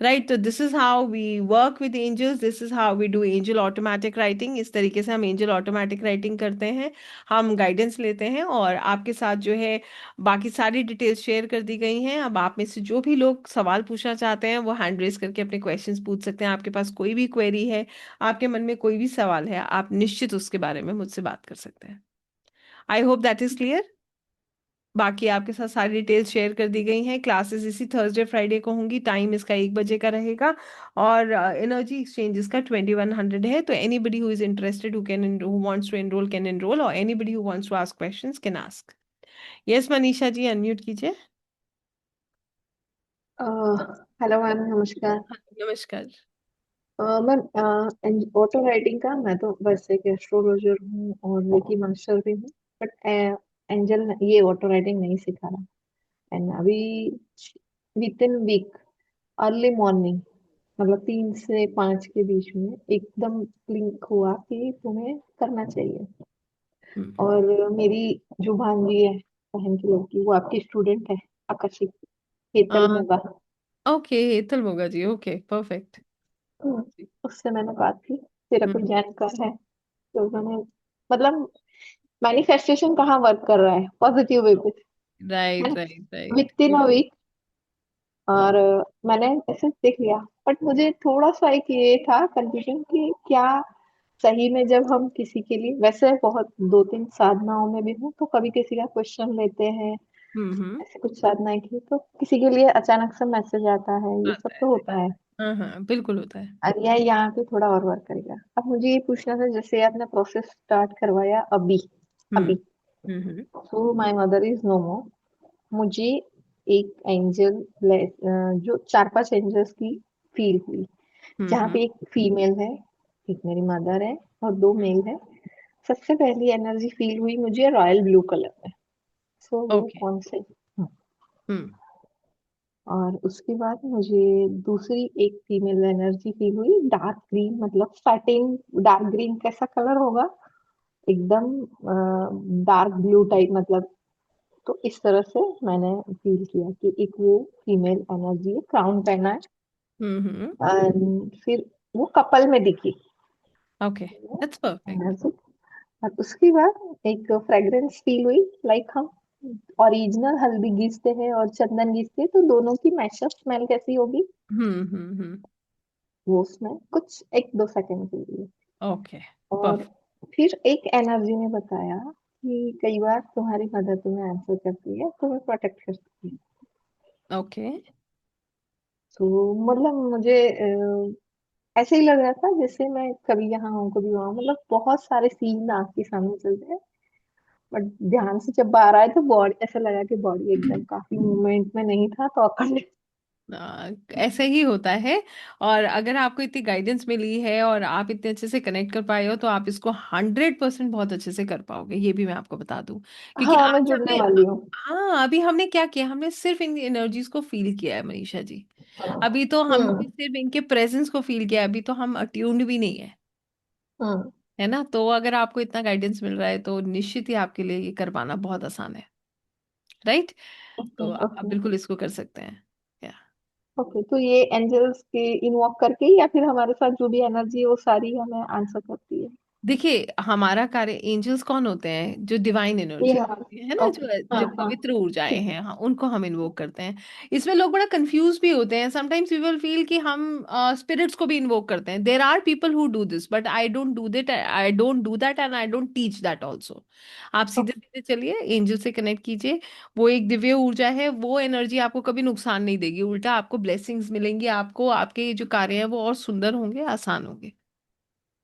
राइट। तो this is how we work with angels, this is how we do angel automatic writing. इस तरीके से हम एंजल ऑटोमेटिक राइटिंग करते हैं। हम गाइडेंस लेते हैं और आपके साथ जो है बाकी सारी डिटेल्स शेयर कर दी गई हैं। अब आप में से जो भी लोग सवाल पूछना चाहते हैं, वो हैंड रेज करके अपने क्वेश्चंस पूछ सकते हैं। आपके पास कोई भी क्वेरी है, आपके मन में कोई भी सवाल है, आप निश्चित उसके बारे में मुझसे बात कर सकते हैं। I hope that is clear. बाकी आपके साथ सारी डिटेल्स शेयर कर दी गई हैं। क्लासेस इसी थर्सडे फ्राइडे को होंगी, टाइम इसका 1 बजे का रहेगा। और एनर्जी एक्सचेंज इसका 2100 है। तो anybody who is interested, who wants to enrol can enrol, और anybody who wants to ask questions can ask. Yes Manisha ji, unmute कीजिए। हेलो मैम, नमस्कार। हाँ, नमस्कार। मैम, ऑटो राइटिंग का मैं तो बस एक एस्ट्रोलॉजर हूँ और रेकी मास्टर भी हूँ। बट एंजल ये ऑटो राइटिंग नहीं सिखा रहा। एंड अभी within week early morning, मतलब 3 से 5 के बीच में एकदम क्लिक हुआ कि तुम्हें करना चाहिए। हम्म। और मेरी जो भांजी है, बहन की लड़की, वो आपकी स्टूडेंट है, आकर्षित हेतल मोगा। ओके, हेतल मोगा जी, ओके परफेक्ट। हम्म, उससे मैंने बात की, तेरा कोई जानकार है? तो मैंने, मतलब, मैनिफेस्टेशन कहाँ वर्क कर रहा है पॉजिटिव वे पे, है राइट ना? Right right. Within a week. और मैंने ऐसे देख लिया। बट मुझे थोड़ा सा एक ये था कंफ्यूजन कि क्या सही में जब हम किसी के लिए, वैसे बहुत 2-3 साधनाओं में भी हूँ, तो कभी किसी का क्वेश्चन लेते हैं, हम्म। ऐसे कुछ साधनाएं की, तो किसी के लिए अचानक से मैसेज आता है, ये सब आता है। तो होता है। हाँ हाँ, बिल्कुल होता है। और यह यहाँ पे थोड़ा और वर्क करेगा। अब मुझे ये पूछना था, जैसे आपने प्रोसेस स्टार्ट करवाया अभी हम्म अभी हम्म so my mother is no more. मुझे एक एंजल, जो 4-5 एंजल्स की फील हुई, जहाँ हम्म। पे एक फीमेल है, एक मेरी मदर है, और 2 मेल है। सबसे पहली एनर्जी फील हुई मुझे रॉयल ब्लू कलर में। सो वो ओके। कौन से? हम्म और उसके बाद मुझे दूसरी एक फीमेल एनर्जी फील हुई डार्क ग्रीन, मतलब सैटिन। डार्क ग्रीन कैसा कलर होगा? एकदम डार्क ब्लू टाइप, मतलब। तो इस तरह से मैंने फील किया कि एक वो फीमेल एनर्जी है, क्राउन पहना है। हम्म। एंड फिर वो कपल में दिखी, ओके, दैट्स परफेक्ट। एनर्जी। और उसके बाद एक फ्रेग्रेंस फील हुई, लाइक हम ओरिजिनल हल्दी घिसते हैं और चंदन घिसते हैं, तो दोनों की मैशअप स्मेल कैसी होगी? हम्म। वो उसमें कुछ 1-2 सेकंड के लिए। ओके। और परफेक्ट। फिर एक एनर्जी ने बताया कि कई बार तुम्हारी मदर तुम्हें आंसर करती है, तुम्हें प्रोटेक्ट करती है। ओके। तो मतलब मुझे ऐसे ही लग रहा था जैसे मैं कभी यहाँ हूँ कभी वहाँ, मतलब बहुत सारे सीन आपके सामने चलते हैं। बट ध्यान से जब बाहर आए तो बॉडी ऐसा लगा कि बॉडी एकदम काफी मूवमेंट में नहीं था, तो अकड़। ऐसे ही होता है। और अगर आपको इतनी गाइडेंस मिली है और आप इतने अच्छे से कनेक्ट कर पाए हो तो आप इसको 100% बहुत अच्छे से कर पाओगे, ये भी मैं आपको बता दूं। क्योंकि हाँ, मैं आज जुड़ने हमने, वाली हूँ। हाँ अभी हमने क्या किया, हमने सिर्फ इन एनर्जीज को फील किया है मनीषा जी। हाँ। अभी तो हमने हम्म। सिर्फ इनके प्रेजेंस को फील किया है, अभी तो हम अट्यून्ड भी नहीं है। हम्म। है ना? तो अगर आपको इतना गाइडेंस मिल रहा है तो निश्चित ही आपके लिए ये कर पाना बहुत आसान है। राइट? ओके। तो आप ओके। बिल्कुल इसको कर सकते हैं। या ओके, तो ये एंजल्स के इन्वॉक करके या फिर हमारे साथ जो भी एनर्जी है वो सारी हमें आंसर करती है? देखिए, हमारा कार्य, एंजल्स कौन होते हैं? जो डिवाइन ये एनर्जी हाँ। होती है ना, ओके। जो हाँ जो हाँ। पवित्र ऊर्जाएं ठीक। हैं, हाँ उनको हम इन्वोक करते हैं। इसमें लोग बड़ा कंफ्यूज भी होते हैं, समटाइम्स वी विल फील कि हम स्पिरिट्स को भी इन्वोक करते हैं। There are people who do this, but I don't do that and I don't teach that also. आप सीधे ओके। सीधे चलिए, एंजल से कनेक्ट कीजिए। वो एक दिव्य ऊर्जा है, वो एनर्जी आपको कभी नुकसान नहीं देगी, उल्टा आपको ब्लेसिंग्स मिलेंगी, आपको आपके जो कार्य हैं वो और सुंदर होंगे, आसान होंगे।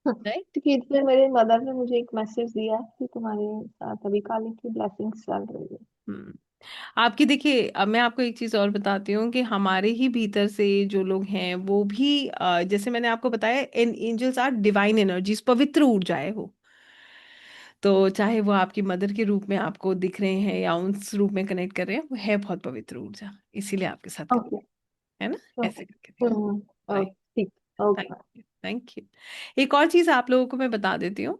राइट? क्योंकि इसमें मेरे मदर ने मुझे एक मैसेज दिया कि तुम्हारे साथ अभी काली की ब्लेसिंग्स चल रही है। हम्म। आपकी देखिए, अब मैं आपको एक चीज और बताती हूँ कि हमारे ही भीतर से जो लोग हैं वो भी जैसे मैंने आपको बताया, एंजल्स आर डिवाइन एनर्जीज, पवित्र ऊर्जाएं वो। तो चाहे वो आपकी मदर के रूप में आपको दिख रहे हैं या उस रूप में कनेक्ट कर रहे हैं, वो है बहुत पवित्र ऊर्जा, इसीलिए आपके साथ कनेक्ट। ओके। है ना? ऐसे करके ओके। देखिए। राइट। ठीक। Thank okay. You, thank you. एक और चीज आप लोगों को मैं बता देती हूँ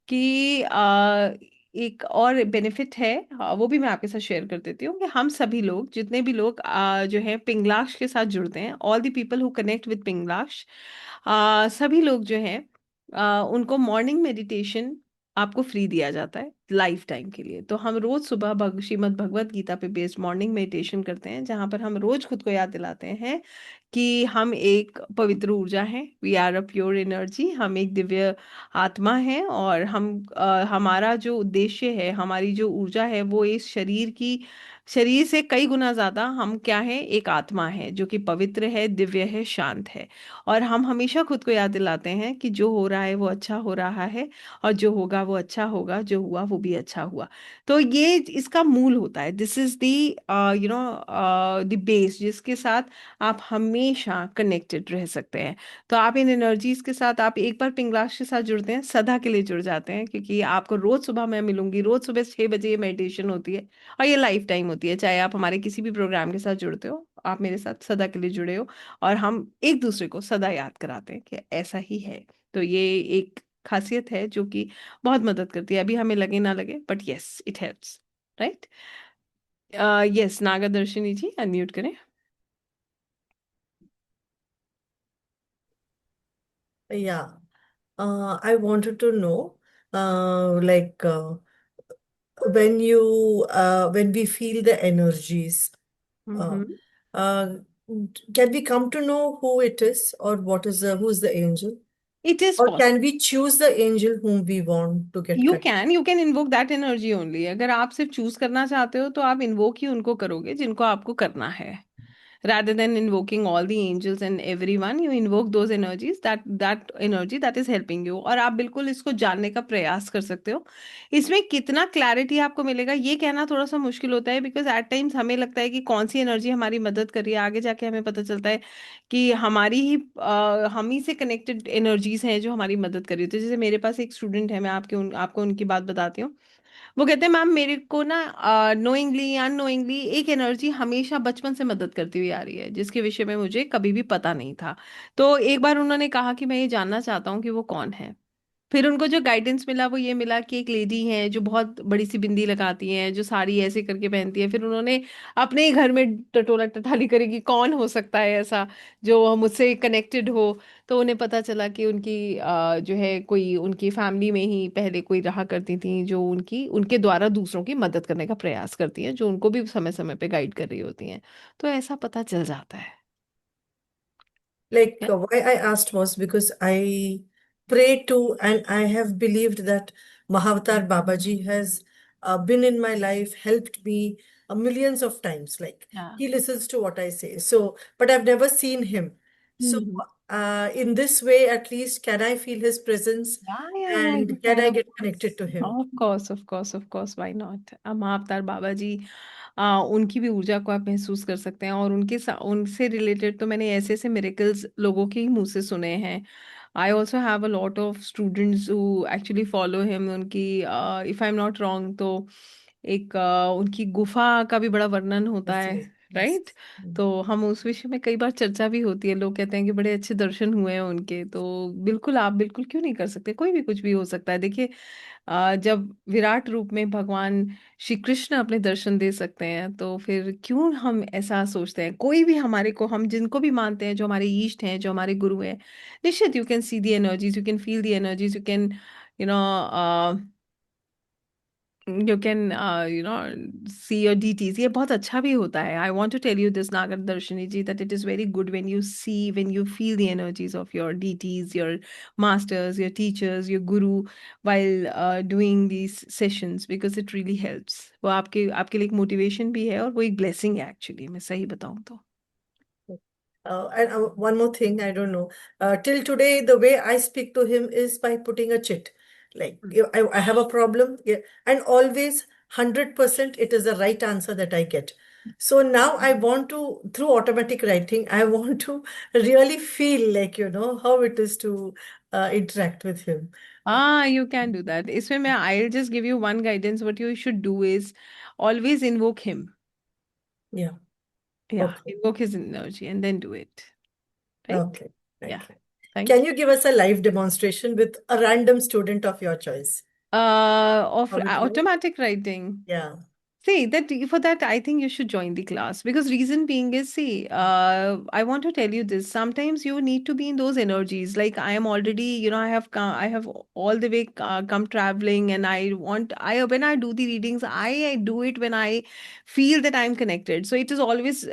कि एक और बेनिफिट है, वो भी मैं आपके साथ शेयर कर देती हूँ कि हम सभी लोग, जितने भी लोग जो है पिंगलाश के साथ जुड़ते हैं, all the people who connect with Pinglash, सभी लोग जो हैं उनको मॉर्निंग मेडिटेशन आपको फ्री दिया जाता है लाइफ टाइम के लिए। तो हम रोज सुबह श्रीमद् भगवत गीता पे बेस्ड मॉर्निंग मेडिटेशन करते हैं, जहां पर हम रोज खुद को याद दिलाते हैं कि हम एक पवित्र ऊर्जा है, we are a pure energy, हम एक दिव्य आत्मा है। और हमारा जो उद्देश्य है, हमारी जो ऊर्जा है, वो इस शरीर से कई गुना ज्यादा हम क्या है, एक आत्मा है जो कि पवित्र है, दिव्य है, शांत है। और हम हमेशा खुद को याद दिलाते हैं कि जो हो रहा है वो अच्छा हो रहा है, और जो होगा वो अच्छा होगा, जो हुआ वो भी अच्छा हुआ। तो ये इसका मूल होता है, this is the the base जिसके साथ आप हमेशा कनेक्टेड रह सकते हैं। तो आप इन एनर्जीज के साथ, आप एक बार पिंगलाश के साथ जुड़ते हैं, सदा के लिए जुड़ जाते हैं, क्योंकि आपको रोज सुबह मैं मिलूंगी, रोज सुबह 6 बजे ये मेडिटेशन होती है। और ये लाइफ टाइम होती है, चाहे आप हमारे किसी भी प्रोग्राम के साथ जुड़ते हो, आप मेरे साथ सदा के लिए जुड़े हो। और हम एक दूसरे को सदा याद कराते हैं कि ऐसा ही है। तो ये एक खासियत है जो कि बहुत मदद करती है, अभी हमें लगे ना लगे, but yes it helps. Right? Yes, Naga दर्शनी जी अनम्यूट करें। Yeah, I wanted to know, like when we feel the energies, uh, hmm. uh, can we come to know who it is or who's the angel? It is Or can possible. we choose the angel whom we want to get connected? You can invoke that energy only. अगर आप सिर्फ choose करना चाहते हो तो आप invoke ही उनको करोगे जिनको आपको करना है। Rather than invoking all the angels and everyone, you invoke those energies, that energy that is helping you। और आप बिल्कुल इसको जानने का प्रयास कर सकते हो। इसमें कितना क्लैरिटी आपको मिलेगा ये कहना थोड़ा सा मुश्किल होता है, बिकॉज एट टाइम्स हमें लगता है कि कौन सी एनर्जी हमारी मदद कर रही है, आगे जाके हमें पता चलता है कि हमारी ही हम ही से कनेक्टेड एनर्जीज हैं जो हमारी मदद कर रही होती है। जैसे मेरे पास एक स्टूडेंट है, मैं आपको उनकी बात बताती हूँ। वो कहते हैं मैम, मेरे को ना नोइंगली या अननोइंगली एक एनर्जी हमेशा बचपन से मदद करती हुई आ रही है, जिसके विषय में मुझे कभी भी पता नहीं था। तो एक बार उन्होंने कहा कि मैं ये जानना चाहता हूँ कि वो कौन है। फिर उनको जो गाइडेंस मिला वो ये मिला कि एक लेडी है जो बहुत बड़ी सी बिंदी लगाती है, जो साड़ी ऐसे करके पहनती है। फिर उन्होंने अपने ही घर में टटोला टटाली करी कि कौन हो सकता है ऐसा जो मुझसे कनेक्टेड हो। तो उन्हें पता चला कि उनकी जो है कोई उनकी फैमिली में ही पहले कोई रहा करती थी, जो उनकी उनके द्वारा दूसरों की मदद करने का प्रयास करती हैं, जो उनको भी समय समय पे गाइड कर रही होती हैं। तो ऐसा पता चल जाता है। Like, Yeah. why I asked was because I pray to, and I have believed that Mahavatar Babaji has been in my life, helped me millions of times. Like, Yeah. he listens to what I say. So, but I've never seen him. So, Hmm. in this way, at least, can I feel his presence Yeah, yeah, yeah, you and can can, I of get course. connected to him? Of course, of course, of course, why not? महाअवतार बाबा जी, उनकी भी ऊर्जा को आप महसूस कर सकते हैं, और उनसे रिलेटेड तो मैंने ऐसे ऐसे मिरेकल्स लोगों के ही मुंह से सुने हैं. I also have a lot of students who actually follow him. उनकी, if I am not wrong, तो एक उनकी गुफा का भी बड़ा वर्णन होता Yes, है, yes, yes. राइट? तो हम उस विषय में कई बार चर्चा भी होती है. लोग कहते हैं कि बड़े अच्छे दर्शन हुए हैं उनके. तो बिल्कुल, आप बिल्कुल क्यों नहीं कर सकते? कोई भी कुछ भी हो सकता है. देखिए, जब विराट रूप में भगवान श्री कृष्ण अपने दर्शन दे सकते हैं, तो फिर क्यों हम ऐसा सोचते हैं? कोई भी हमारे को, हम जिनको भी मानते हैं, जो हमारे इष्ट हैं, जो हमारे गुरु हैं, निश्चित you can see the energies, you can feel the energies, you can, you know, you can, you know, see your deities. ये बहुत अच्छा भी होता है. I want to tell you this, Nagar Darshani ji, that it is very good when you see, when you feel the energies of your deities, your masters, your teachers, your guru, while doing these sessions, because it really helps. वो आपके आपके लिए एक motivation भी है, और वो एक ब्लेसिंग है एक्चुअली, मैं सही बताऊँ तो. And one more thing, I don't know. Till today, the way I speak to him is by putting a chit. Like, I have a problem, yeah, and always 100% it is the right answer that I get. So now I want to, through automatic writing, I want to really feel like, how it is to interact with him. Ah, you can do that. इसमें मैं, I'll just give you one guidance. What you should do is always invoke him. Yeah. Yeah, Okay. invoke his energy and then do it. Right? Okay. Yeah. Okay. Thank Can you. you give us a live demonstration with a random student of your choice? Of How it goes? automatic writing. Yeah. See, that for that, I think you should join the class, because reason being is, see, I want to tell you this. Sometimes you need to be in those energies. Like, I am already, I have all the way come traveling, and when I do the readings, I do it when I feel that I'm connected. So it is always,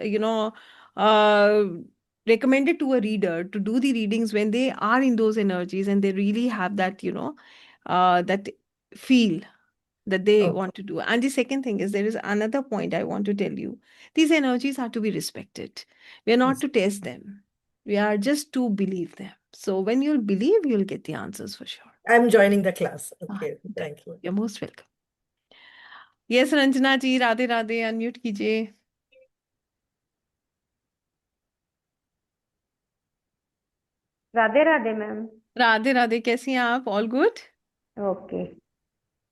uh, recommended to a reader to do the readings when they are in those energies, and they really have that, that feel that they Okay. want to do. And the second thing is, there is another point I want to tell you. These energies are to be respected. We are not Yes. to test them. We are just to believe them. So when you'll believe, you'll get the answers for sure. I'm joining the class. Ah, Okay, done. thank you. You're most welcome. Yes, Ranjana ji, Radhe Radhe, unmute कीजिए. Radhe Radhe ma'am. Radhe Radhe, कैसी हैं आप? All good? Okay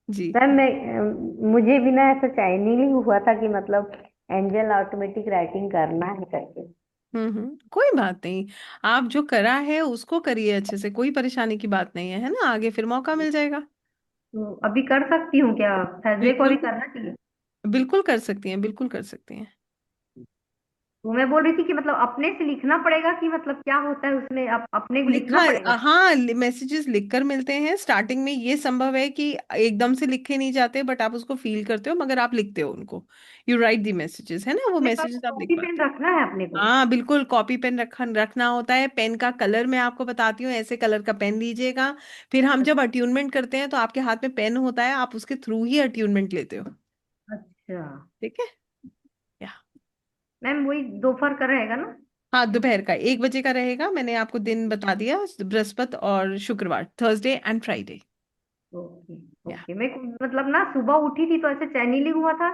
जी. Ma'am, मुझे भी ना ऐसा chaining हुआ था कि मतलब एंजल ऑटोमेटिक राइटिंग करना है करके। कोई बात नहीं. आप जो करा है उसको करिए अच्छे से, कोई परेशानी की बात नहीं है ना? आगे फिर मौका मिल जाएगा. तो अभी कर सकती हूँ क्या? थर्सडे को बिल्कुल, भी करना चाहिए? बिल्कुल कर सकती हैं, बिल्कुल कर सकती हैं. वो मैं बोल रही थी कि मतलब अपने से लिखना पड़ेगा कि मतलब क्या होता है उसमें, अपने को लिखना लिखा, पड़ेगा? हाँ, मैसेजेस लिखकर मिलते हैं. स्टार्टिंग में ये संभव है कि एकदम से लिखे नहीं जाते, बट आप उसको फील करते हो, मगर आप लिखते हो उनको. यू राइट दी मैसेजेस, है ना? वो अपने पास मैसेजेस आप लिख कॉपी पेन पाते हो. रखना है अपने को? हाँ, बिल्कुल, कॉपी पेन रखना होता है. पेन का कलर मैं आपको बताती हूँ. ऐसे कलर का पेन लीजिएगा. फिर हम जब अट्यूनमेंट करते हैं, तो आपके हाथ में पेन होता है, आप उसके थ्रू ही अट्यूनमेंट लेते हो. अच्छा ठीक है. या, मैम, वही दोपहर का रहेगा ना? हाँ, दोपहर का 1 बजे का रहेगा. मैंने आपको दिन बता दिया, बृहस्पति और शुक्रवार, थर्सडे एंड फ्राइडे. ओके या, ओके। मैं मतलब ना सुबह उठी थी तो ऐसे चैनिंग हुआ था,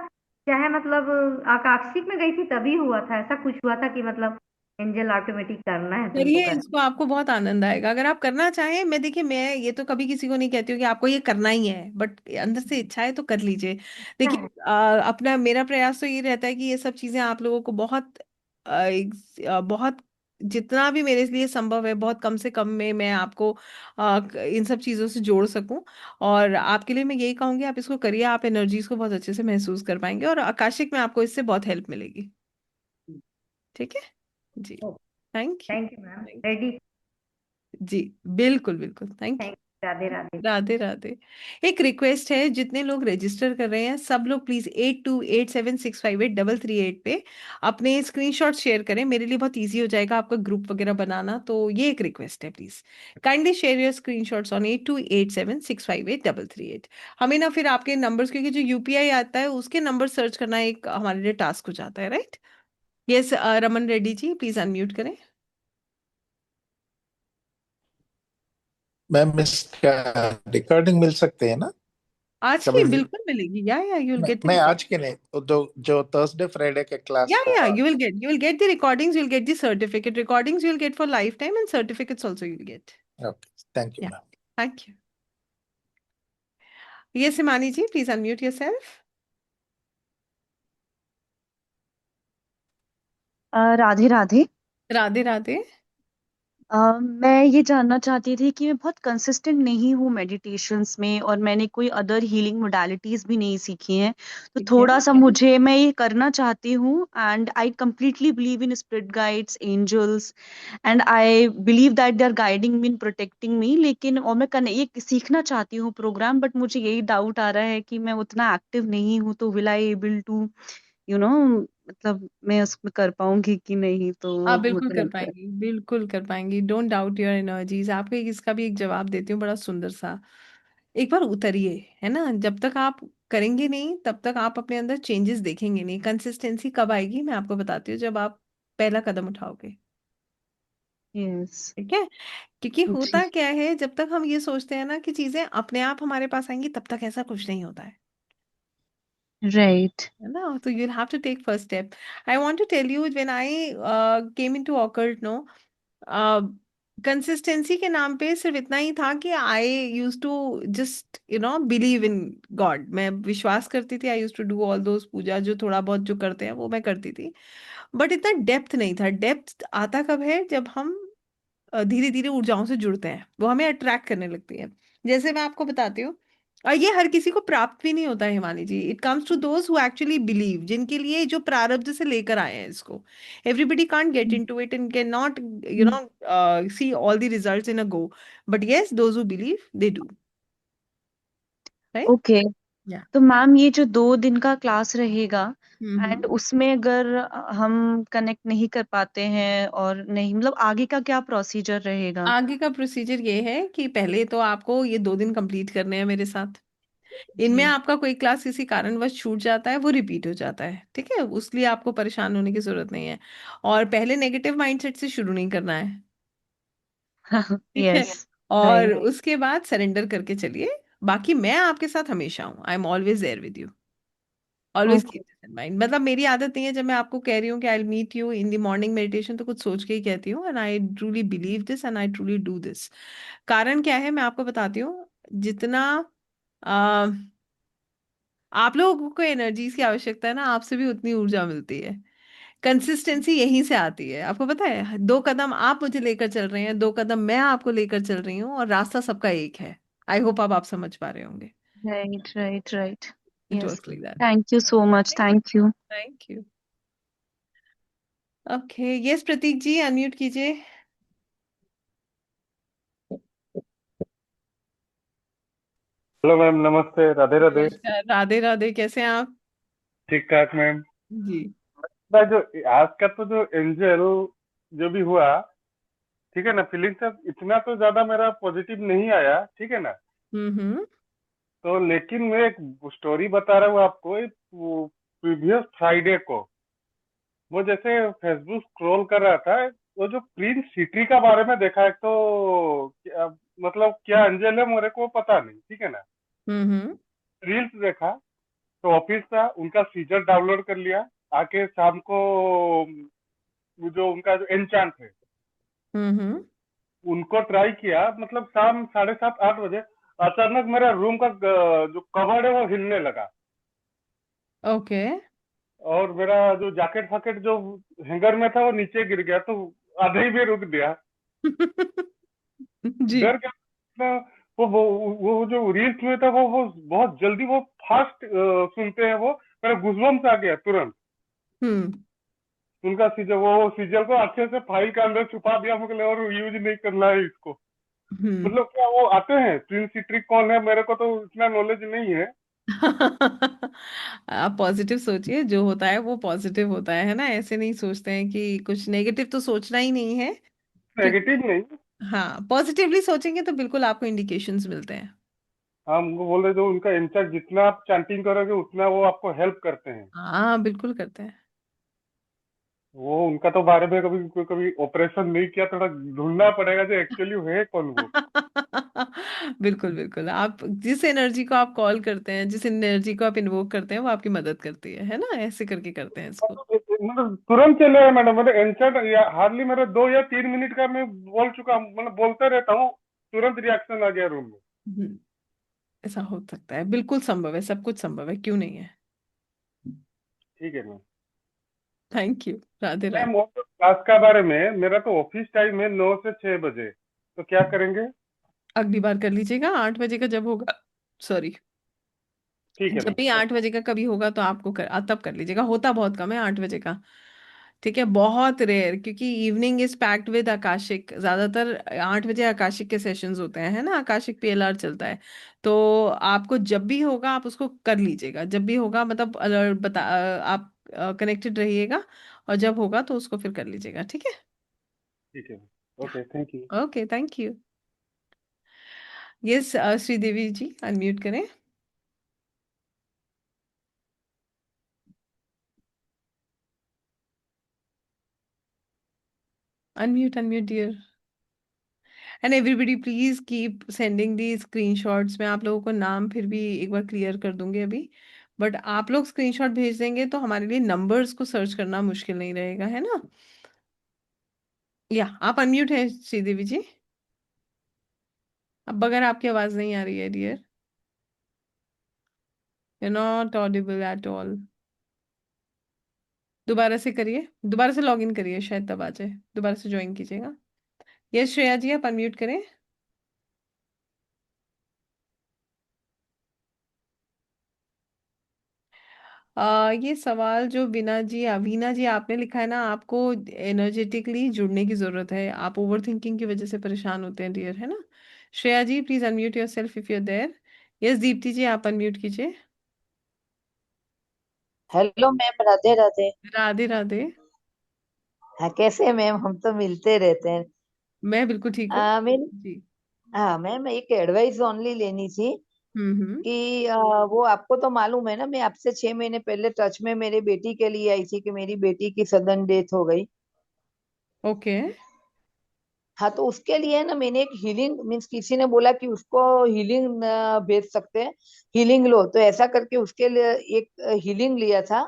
चाहे मतलब आकाशिक में गई थी तभी हुआ था, ऐसा कुछ हुआ था कि मतलब एंजल ऑटोमेटिक करना है तुमको करिए करना। इसको, आपको बहुत आनंद आएगा अगर आप करना चाहें. देखिए, मैं ये तो कभी किसी को नहीं कहती हूँ कि आपको ये करना ही है, बट अंदर से इच्छा है तो कर लीजिए. अच्छा देखिए, है। अपना मेरा प्रयास तो ये रहता है कि ये सब चीजें आप लोगों को बहुत, बहुत, जितना भी मेरे लिए संभव है, बहुत कम से कम में मैं आपको इन सब चीजों से जोड़ सकूं. और आपके लिए मैं यही कहूंगी, आप इसको करिए. आप एनर्जीज को बहुत अच्छे से महसूस कर पाएंगे, और आकाशिक में आपको इससे बहुत हेल्प मिलेगी. ठीक है जी. Okay, thank you. Thank you ma'am, ready. जी, बिल्कुल बिल्कुल, thank you. Thank Radhe Radhe. Radhe Radhe. एक रिक्वेस्ट है, जितने लोग रजिस्टर कर रहे हैं सब लोग प्लीज 8287658338 पे अपने स्क्रीनशॉट शेयर करें, मेरे लिए बहुत इजी हो जाएगा आपका ग्रुप वगैरह बनाना। तो ये एक रिक्वेस्ट है, please kindly share your screenshots on 8287658338। हमें ना फिर आपके नंबर्स, क्योंकि जो यूपीआई आता है उसके नंबर सर्च करना एक हमारे लिए टास्क हो जाता है, right? Yes, Raman Reddy ji please unmute करें। मैम इसका रिकॉर्डिंग मिल सकते हैं ना आज कभी की भी? बिल्कुल मिलेगी, या यू विल गेट नहीं आज के नहीं, वो जो थर्सडे फ्राइडे के क्लास Yeah, का। yeah, you will get the recordings, you'll get the certificate. Recordings you'll get for lifetime and certificates also you'll get. Okay, thank you Yeah, ma'am. thank you. Yes, Himani ji, please unmute yourself. Radhe Radhe. Radhe Radhe. मैं ये जानना चाहती थी कि मैं बहुत consistent नहीं हूँ मेडिटेशंस में, और मैंने कोई अदर हीलिंग मोडालिटीज भी नहीं सीखी हैं, तो ठीक है। थोड़ा सा मुझे, मैं ये करना चाहती हूँ, and I completely believe in spirit guides, angels, and I believe that they are guiding me in protecting me, लेकिन और मैं करने ये सीखना चाहती हूँ प्रोग्राम, बट मुझे यही डाउट आ रहा है कि मैं उतना एक्टिव नहीं हूँ, तो will I able to you know मतलब मैं उसमें कर पाऊंगी कि नहीं, तो आप बिल्कुल मुझे कर लगता है। पाएंगी, बिल्कुल कर पाएंगी। Don't doubt your energies. आपको इसका भी एक जवाब देती हूँ बड़ा सुंदर सा। एक बार उतरिए, है ना? जब तक आप करेंगे नहीं तब तक आप अपने अंदर चेंजेस देखेंगे नहीं। कंसिस्टेंसी कब आएगी मैं आपको बताती हूँ, जब आप पहला कदम उठाओगे। यस। ठीक है? क्योंकि जी। होता क्या है, जब तक हम ये सोचते हैं ना कि चीजें अपने आप हमारे पास आएंगी, तब तक ऐसा कुछ नहीं होता राइट। है ना? तो you'll have to take first step. I want to tell you when I came into occult, no, consistency के नाम पे सिर्फ इतना ही था कि I use to just believe in God. मैं विश्वास करती थी, I use to do all those puja, जो थोड़ा बहुत जो करते हैं वो मैं करती थी। बट इतना डेप्थ नहीं था। डेप्थ आता कब है, जब हम धीरे धीरे ऊर्जाओं से जुड़ते हैं, वो हमें अट्रैक्ट करने लगती है। जैसे मैं आपको बताती हूँ, और ये हर किसी को प्राप्त भी नहीं होता है Himani ji. It comes to those who actually believe, जिनके लिए जो प्रारब्ध से लेकर आए हैं इसको। Everybody can't get in to it and can not see all the results in a go, but yes those who believe they do, right? Okay. Ya. तो मैम ये जो 2 दिन का क्लास रहेगा, हम्म। एंड उसमें अगर हम कनेक्ट नहीं कर पाते हैं और नहीं, मतलब आगे का क्या प्रोसीजर रहेगा? आगे का प्रोसीजर ये है कि पहले तो आपको ये 2 दिन कंप्लीट करने हैं मेरे साथ। इनमें जी। आपका कोई क्लास किसी कारणवश छूट जाता है, वो रिपीट हो जाता है, ठीक है? उसलिए आपको परेशान होने की जरूरत नहीं है। और पहले नेगेटिव माइंडसेट से शुरू नहीं करना है, ठीक है? यस। और राइट। उसके बाद सरेंडर करके चलिए। बाकी मैं आपके साथ हमेशा हूँ, I am always there with you. Always okay. Keep this in mind. मतलब मेरी आदत नहीं है, जब मैं आपको कह रही हूँ कि I will meet you in the morning meditation, तो कुछ सोच के ही कहती हूँ। And I truly believe this and I truly do this. कारण क्या है मैं आपको बताती हूँ। जितना आप लोगों को एनर्जीज की आवश्यकता है ना, आपसे भी उतनी ऊर्जा मिलती है। कंसिस्टेंसी यहीं से आती है। आपको पता है, 2 कदम आप मुझे लेकर चल रहे हैं, 2 कदम मैं आपको लेकर चल रही हूँ, और रास्ता सबका एक है। आई होप आप समझ पा रहे होंगे। Right right right. It yes. Works like that. Thank you so much, thank you. Thank you. Okay, yes Prateek ji unmute कीजिए। हेलो मैम, नमस्ते। राधे राधे। नमस्कार, राधे राधे। कैसे हैं आप? ठीक ठाक मैम। जी। ना जो आज का तो जो एंजल जो भी हुआ, ठीक है ना, फीलिंग्स इतना तो ज्यादा मेरा पॉजिटिव नहीं आया, ठीक है ना। हम्म। तो लेकिन मैं एक स्टोरी बता रहा हूँ आपको। प्रीवियस फ्राइडे को वो जैसे फेसबुक स्क्रॉल कर रहा था, वो जो प्रिंस सिटी का बारे में देखा। एक तो मतलब क्या एंजल है मेरे को पता नहीं, ठीक है ना। हम्म। रील्स देखा, तो ऑफिस था, उनका सीजर डाउनलोड कर लिया। आके शाम को वो जो उनका जो एनचांट है हम्म। उनको ट्राई किया, मतलब शाम 7:30-8 बजे अचानक मेरा रूम का जो कवर्ड है वो हिलने लगा। ओके। और मेरा जो जैकेट फाकेट जो हैंगर में था वो नीचे गिर गया, तो आधे ही में रुक गया। जी। डर गया ना। वो जो रील्स में था वो बहुत जल्दी वो फास्ट सुनते हैं वो। मेरा गूज़बम्स आ गया तुरंत। हम्म। उनका सीजर, वो सीजर को अच्छे से फाइल के अंदर छुपा दिया, मुझे और यूज नहीं करना है इसको। हम्म। मतलब क्या वो आते हैं? प्रिंस सिट्रिक कौन है? मेरे को तो इतना नॉलेज नहीं है। आप पॉजिटिव सोचिए, जो होता है वो पॉजिटिव होता है ना, ऐसे नहीं सोचते हैं कि कुछ नेगेटिव, तो सोचना ही नहीं है। क्योंकि नेगेटिव नहीं। हाँ, पॉजिटिवली सोचेंगे तो बिल्कुल आपको इंडिकेशंस मिलते हैं। हम वो बोल रहे जो उनका इंचार्ज, जितना आप चैंटिंग करोगे उतना वो आपको हेल्प करते हैं। हाँ, बिल्कुल करते हैं। वो उनका तो बारे में कभी कभी ऑपरेशन नहीं किया, थोड़ा ढूंढना पड़ेगा जो एक्चुअली है कौन वो। बिल्कुल बिल्कुल, आप जिस एनर्जी को आप कॉल करते हैं, जिस एनर्जी को आप इन्वोक करते हैं, वो आपकी मदद करती है ना, ऐसे करके करते हैं इसको। मतलब तुरंत चले आए मैडम, मतलब इंस्टेंट, या हार्डली मेरे 2 या 3 मिनट का मैं बोल चुका हूँ, मतलब बोलते रहता हूँ, तुरंत रिएक्शन आ गया रूम में। हम्म, ऐसा हो सकता है, बिल्कुल संभव है, सब कुछ संभव है, क्यों नहीं है। ठीक है ma'am. Thank you. Radhe ma'am Radhe. वो तो क्लास का बारे में, मेरा तो ऑफिस टाइम है 9 से 6 बजे, तो क्या करेंगे? अगली बार कर लीजिएगा 8 बजे का जब होगा। सॉरी, ठीक है जब मैम, भी 8 बजे का कभी होगा तो आपको तब कर लीजिएगा, होता बहुत कम है 8 बजे का। ठीक है, बहुत रेयर, क्योंकि evening is packed with Akashic, ज्यादातर 8 बजे आकाशिक के सेशंस होते हैं, है ना, आकाशिक पीएलआर चलता है। तो आपको जब भी होगा आप उसको कर लीजिएगा, जब भी होगा, मतलब अलर्ट आप कनेक्टेड रहिएगा, और जब होगा तो उसको फिर कर लीजिएगा, ठीक है। ठीक है ma'am, okay, thank you. Okay, thank you. Yes, Shridevi ji unmute करें। Unmute unmute dear. And everybody please keep sending the screenshots. मैं आप लोगों को नाम फिर भी एक बार क्लियर कर दूंगी अभी, बट आप लोग स्क्रीनशॉट भेज देंगे तो हमारे लिए नंबर्स को सर्च करना मुश्किल नहीं रहेगा, है ना। या आप अनम्यूट है श्रीदेवी जी। अब अगर आपकी आवाज नहीं आ रही है dear, you not audible at all. दोबारा से करिए, दोबारा से लॉग इन करिए, शायद तब आ जाए, दोबारा से ज्वाइन कीजिएगा। यस श्रेया जी, आप अनम्यूट करें। ये सवाल जो वीना जी आपने लिखा है ना, आपको एनर्जेटिकली जुड़ने की जरूरत है, आप ओवर थिंकिंग की वजह से परेशान होते हैं डियर, है ना। Shreya ji please unmute yourself if you're there. Yes Dipti ji, आप अनम्यूट कीजिए। Hello ma'am, Radhe Radhe. राधे राधे। हाँ, कैसे हैं मैम? हम तो मिलते रहते हैं। मैं बिल्कुल ठीक हूँ मेरी जी। हाँ मैम, एक एडवाइस ओनली लेनी थी हम्म। कि वो आपको तो मालूम है ना, मैं आपसे 6 महीने पहले टच में मेरी बेटी के लिए आई थी कि मेरी बेटी की सडन डेथ हो गई। ओके। हाँ, तो उसके लिए ना मैंने एक हीलिंग मीन्स किसी ने बोला कि उसको हीलिंग भेज सकते हैं, हीलिंग लो, तो ऐसा करके उसके लिए एक हीलिंग लिया था।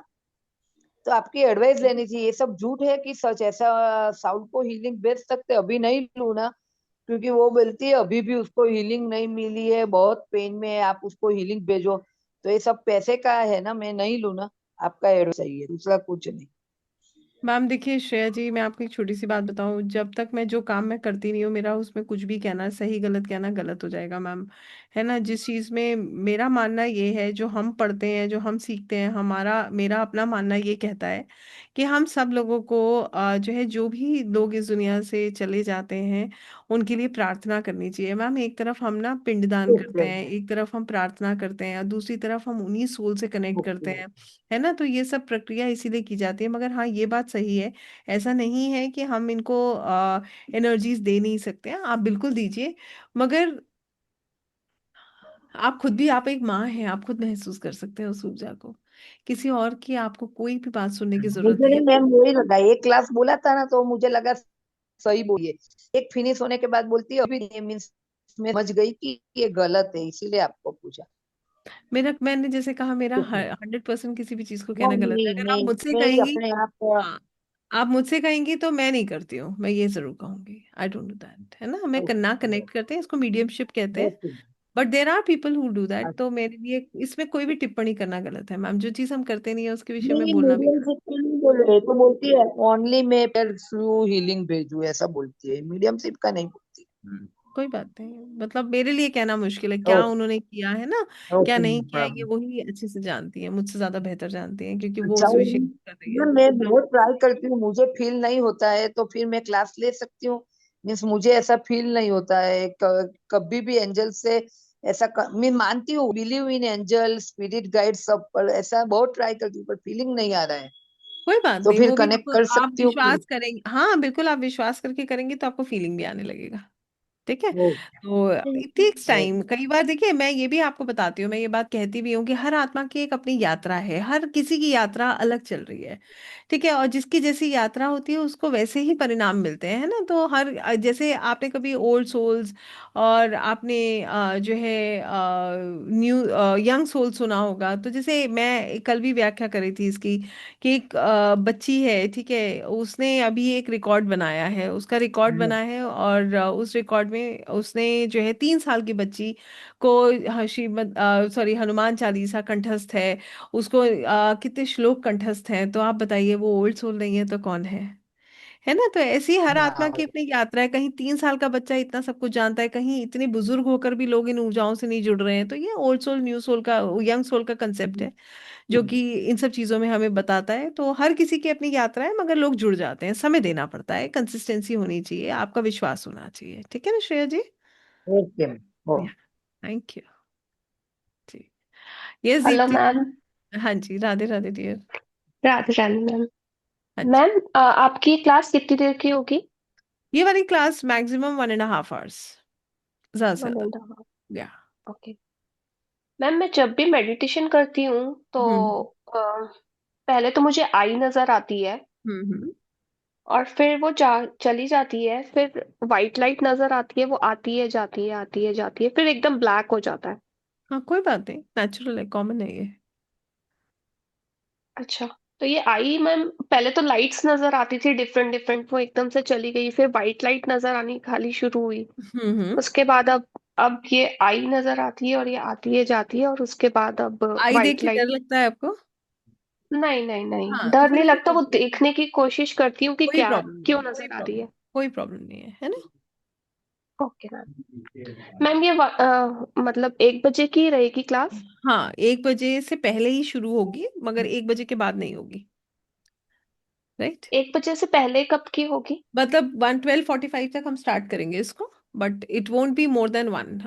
तो आपकी एडवाइस लेनी थी, ये सब झूठ है कि सच? ऐसा साउथ को हीलिंग भेज सकते? अभी नहीं लूँ ना, क्योंकि वो बोलती है अभी भी उसको हीलिंग नहीं मिली है, बहुत पेन में है, आप उसको हीलिंग भेजो। तो ये सब पैसे का है ना, मैं नहीं लूँ ना। आपका एडवाइस चाहिए, दूसरा कुछ नहीं। मैम देखिए श्रेया जी, मैं आपको एक छोटी सी बात बताऊं, जब तक मैं जो काम मैं करती नहीं हूँ, मेरा उसमें कुछ भी कहना, सही गलत कहना गलत हो जाएगा मैम, है ना। जिस चीज में मेरा मानना ये है, जो हम पढ़ते हैं, जो हम सीखते हैं, हमारा मेरा अपना मानना ये कहता है कि हम सब लोगों को जो है, जो भी लोग इस दुनिया से चले जाते हैं, उनके लिए प्रार्थना करनी चाहिए मैम। एक तरफ हम ना पिंडदान करते ओके। हैं, एक तरफ हम प्रार्थना करते हैं, और दूसरी तरफ हम उन्हीं सोल से कनेक्ट करते ओके। हैं, है ना। तो ये सब प्रक्रिया इसीलिए की जाती है, मगर हाँ ये बात सही है, ऐसा नहीं है कि हम इनको एनर्जीज दे नहीं सकते हैं, आप बिल्कुल दीजिए, मगर आप खुद भी, आप एक माँ हैं, आप खुद महसूस कर सकते हैं उस ऊर्जा को। किसी और की आपको कोई भी बात सुनने की जरूरत मुझे नहीं नहीं है। मैम, वही लगा, एक क्लास बोला था ना तो मुझे लगा सही बोलिए। एक फिनिश होने के बाद बोलती है अभी नहीं, मीन्स मैं समझ गई कि ये गलत है, इसीलिए आपको पूछा। मैंने जैसे कहा, मेरा 100% किसी भी चीज को वो कहना गलत है, नहीं, अगर आप मैं मुझसे मैं ही कहेंगी। अपने आप हाँ, आप मुझसे कहेंगी तो मैं नहीं करती हूँ, मैं ये जरूर कहूंगी, आई डोंट डू दैट, है ना, हमें करना कनेक्ट करते हैं, इसको मीडियमशिप कहते हैं। Okay. But there are people who do that, तो मेरे लिए इसमें कोई भी टिप्पणी करना गलत है मैम, जो चीज हम करते नहीं है उसके विषय में नहीं, बोलना भी मीडियम गलत सिप के नहीं बोल रहे, तो बोलती है ओनली मैं पेयर फ्लू हीलिंग भेजू, ऐसा बोलती है, मीडियम सिप का नहीं बोलती। है। कोई बात नहीं, मतलब मेरे लिए कहना मुश्किल है, क्या ओके। उन्होंने किया है ना, क्या ओके, नहीं नो किया है, ये प्रॉब्लम। वही अच्छे से जानती है, मुझसे ज्यादा बेहतर जानती है, क्योंकि वो अच्छा, उस विषय में कर रही है। मैं बहुत ट्राई करती हूँ, मुझे फील नहीं होता है, तो फिर मैं क्लास ले सकती हूँ मीन्स मुझे ऐसा फील नहीं होता है कभी भी एंजल से ऐसा मैं मानती हूँ, believe in angel spirit guide सब, पर ऐसा बहुत ट्राई करती हूँ पर फीलिंग नहीं आ रहा है। कोई बात तो नहीं, फिर वो भी कनेक्ट आपको, कर आप सकती हूँ कि विश्वास करेंगे, हाँ बिल्कुल, आप विश्वास करके करेंगे तो आपको फीलिंग भी आने लगेगा। ठीक है। वो तो इट टेक्स टाइम। कई बार देखिए, मैं ये भी आपको बताती हूँ, मैं ये बात कहती भी हूँ कि हर आत्मा की एक अपनी यात्रा है, हर किसी की यात्रा अलग चल रही है। ठीक है। और जिसकी जैसी यात्रा होती है उसको वैसे ही परिणाम मिलते हैं, है ना। तो हर जैसे आपने कभी ओल्ड सोल्स और आपने जो है न्यू यंग सोल सुना होगा, तो जैसे मैं कल भी व्याख्या करी थी इसकी, कि एक बच्ची है, ठीक है, उसने अभी एक रिकॉर्ड बनाया है, उसका रिकॉर्ड बना है, और उस रिकॉर्ड में उसने जो है 3 साल की बच्ची को श्रीमद सॉरी हनुमान चालीसा कंठस्थ है, उसको कितने श्लोक कंठस्थ हैं। तो आप बताइए, वो ओल्ड सोल नहीं है तो कौन है ना। तो ऐसी हर आत्मा की अपनी यात्रा है। कहीं 3 साल का बच्चा इतना सब कुछ जानता है, कहीं इतने बुजुर्ग होकर भी लोग इन ऊर्जाओं से नहीं जुड़ रहे हैं। तो ये ओल्ड सोल न्यू सोल का, यंग सोल का कंसेप्ट है, जो कि इन सब चीजों में हमें बताता है। तो हर किसी की अपनी यात्रा है, मगर लोग जुड़ जाते हैं, समय देना पड़ता है, कंसिस्टेंसी होनी चाहिए, आपका विश्वास होना चाहिए। ठीक है ना Shreya ji. Okay. Oh thank you जी। Yes hello Dipti. मैम। हाँ जी, राधे राधे डियर। राधे राधे मैम। हाँ जी। मैम आपकी क्लास कितनी देर की होगी? ये वाली क्लास मैक्सिमम 1.5 आवर्स, ज्यादा से 1.5 आवर। ज्यादा। या ओके मैम, मैं जब भी मेडिटेशन करती हूँ तो हम्म पहले तो मुझे आई नजर आती है, हम्म। और फिर वो चली जाती है, फिर वाइट लाइट नजर आती है, वो आती है जाती है आती है जाती है, फिर एकदम ब्लैक हो जाता है। हाँ कोई बात नहीं, नेचुरल है, कॉमन है ये। अच्छा, तो ये आई मैम, पहले तो लाइट्स नजर आती थी डिफरेंट डिफरेंट, वो एकदम से चली गई, फिर वाइट लाइट नजर आनी खाली शुरू हुई। हम्म। उसके बाद अब ये आई नजर आती है और ये आती है जाती है, और उसके बाद अब आई देख वाइट के डर लाइट। लगता है आपको? नहीं नहीं नहीं, हाँ तो डर फिर नहीं कोई लगता, वो प्रॉब्लम, देखने की कोशिश करती हूँ कि कोई क्या प्रॉब्लम नहीं क्यों है, कोई नजर आ रही प्रॉब्लम, है। कोई प्रॉब्लम नहीं है, है ना। Okay ma'am. मैम ये मतलब 1 बजे की रहेगी क्लास? हाँ 1 बजे से पहले ही शुरू होगी, मगर 1 बजे के बाद नहीं होगी। राइट। 1 बजे से पहले कब की होगी? मतलब 12:45 तक हम स्टार्ट करेंगे इसको, but it won't be more than 1।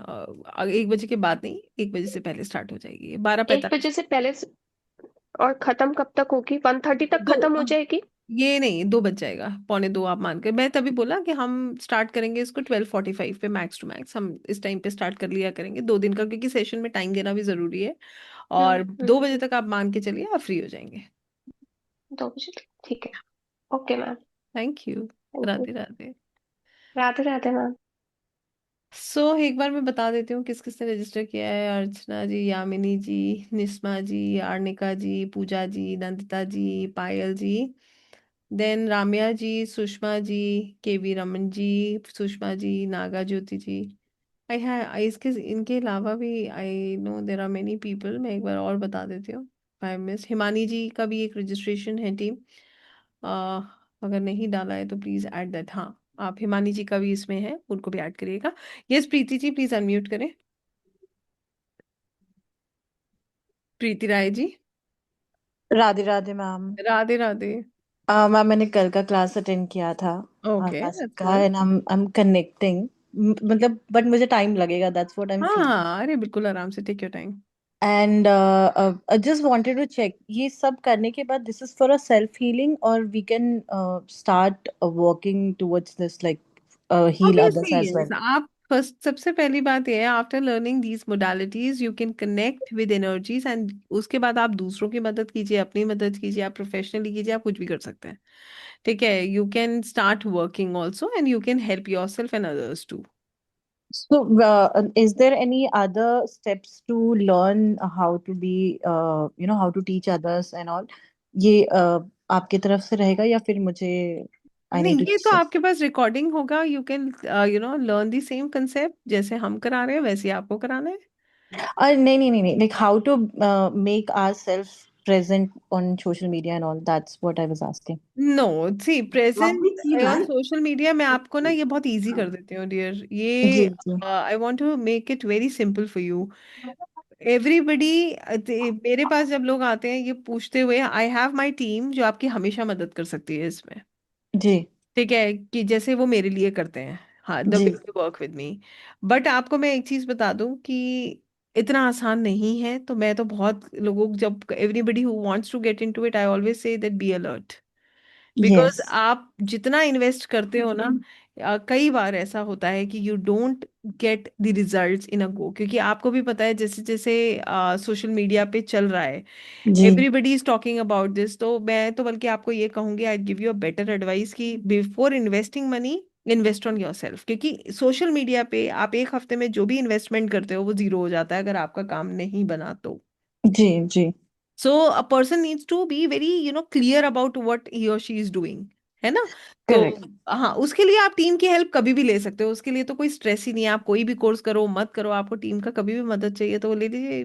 1 बजे के बाद नहीं, 1 बजे से पहले स्टार्ट हो जाएगी, बारह 1 बजे पैंतालीस से पहले और खत्म कब तक होगी? 1:30 तक दो खत्म हो जाएगी? ये नहीं, 2 बज जाएगा, पौने 2 आप मान के, मैं तभी बोला कि हम स्टार्ट करेंगे इसको 12:45 पे, मैक्स टू मैक्स हम इस टाइम पे स्टार्ट कर लिया करेंगे, 2 दिन का, क्योंकि सेशन में टाइम देना भी जरूरी है। और 2 बजे तक आप मान के चलिए आप फ्री हो जाएंगे। 2 बजे तक, ठीक है। Okay ma'am. Thank you. Thank you. Radhe Radhe. Radhe Radhe ma'am. एक बार मैं बता देती हूँ किस किस ने रजिस्टर किया है। Archana ji, Yamini ji, Nisma ji, Arnika ji, Pooja ji, Nandita ji, Payal ji, then Ramya ji, Sushma ji, KV Raman ji, Sushma ji, Naga Jyoti ji. आई है इसके इनके अलावा भी I know there are many people, मैं एक बार और बता देती हूँ। आई मिस हिमानी जी का भी एक रजिस्ट्रेशन है टीम, अगर नहीं डाला है तो प्लीज ऐड दैट। हाँ, आप हिमानी जी का भी इसमें है, उनको भी ऐड करिएगा। Yes Preeti ji, please unmute करें। प्रीति राय जी। राधे राधे मैम। राधे राधे। मैम मैंने कल का क्लास अटेंड किया था ओके आकाश दैट्स का, good. And I am connecting, मतलब बट मुझे टाइम लगेगा, दैट्स व्हाट आई एम हाँ फीलिंग। हाँ, अरे बिल्कुल आराम से, take your time. And I just wanted to check, ये सब करने के बाद this is for a self healing, और we can start working towards this, like heal others obviously as yes. Well. आप फर्स्ट, सबसे पहली बात यह है, after learning these modalities you can connect with energies, and उसके बाद आप दूसरों की मदद कीजिए, अपनी मदद कीजिए, आप प्रोफेशनली कीजिए, आप कुछ भी कर सकते हैं। ठीक है। You can start working also, and you can help yourself and others too. So, is there any other steps to learn how to be, how to teach others and all? ये आपकी तरफ से रहेगा या फिर मुझे I नहीं, need to ये तो check? आपके पास रिकॉर्डिंग होगा, you can learn the same concept, जैसे हम करा रहे हैं वैसे ही आपको कराना है। नहीं नहीं नहीं नहीं, like how to make ourselves present on social media and all. That's what I was asking. नो सी प्रेजेंट वापस की ऑन ना। सोशल मीडिया, मैं आपको ना ये बहुत इजी कर देती हूँ डियर, ये जी जी I want to make it very simple for you. Everybody, मेरे पास जब लोग आते हैं ये पूछते हुए, आई हैव माई टीम जो आपकी हमेशा मदद कर सकती है इसमें। जी ठीक है, कि जैसे वो मेरे लिए करते हैं, हाँ, द जी way you work with me. But आपको मैं एक चीज बता दूं कि इतना आसान नहीं है। तो मैं तो बहुत लोगों को, जब everybody who wants to get into it, I always say that be alert. Because yes आप जितना इन्वेस्ट करते हो ना, कई बार ऐसा होता है कि you don't get the results in a go. क्योंकि आपको भी पता है, जैसे जैसे सोशल मीडिया पे चल रहा है, जी everybody is talking about this. तो मैं तो बल्कि आपको ये कहूंगी, I give you a better advice कि before investing money, invest on yourself. क्योंकि सोशल मीडिया पे आप एक हफ्ते में जो भी इन्वेस्टमेंट करते हो वो जीरो हो जाता है अगर आपका काम नहीं बना तो। जी जी so a person needs to be very clear about what he और शी इज डूइंग, है ना। तो करेक्ट हाँ, उसके लिए आप टीम की हेल्प कभी भी ले सकते हो। उसके लिए तो कोई स्ट्रेस ही नहीं है। आप कोई भी कोर्स करो मत करो, आपको टीम का कभी भी मदद चाहिए तो ले लीजिए।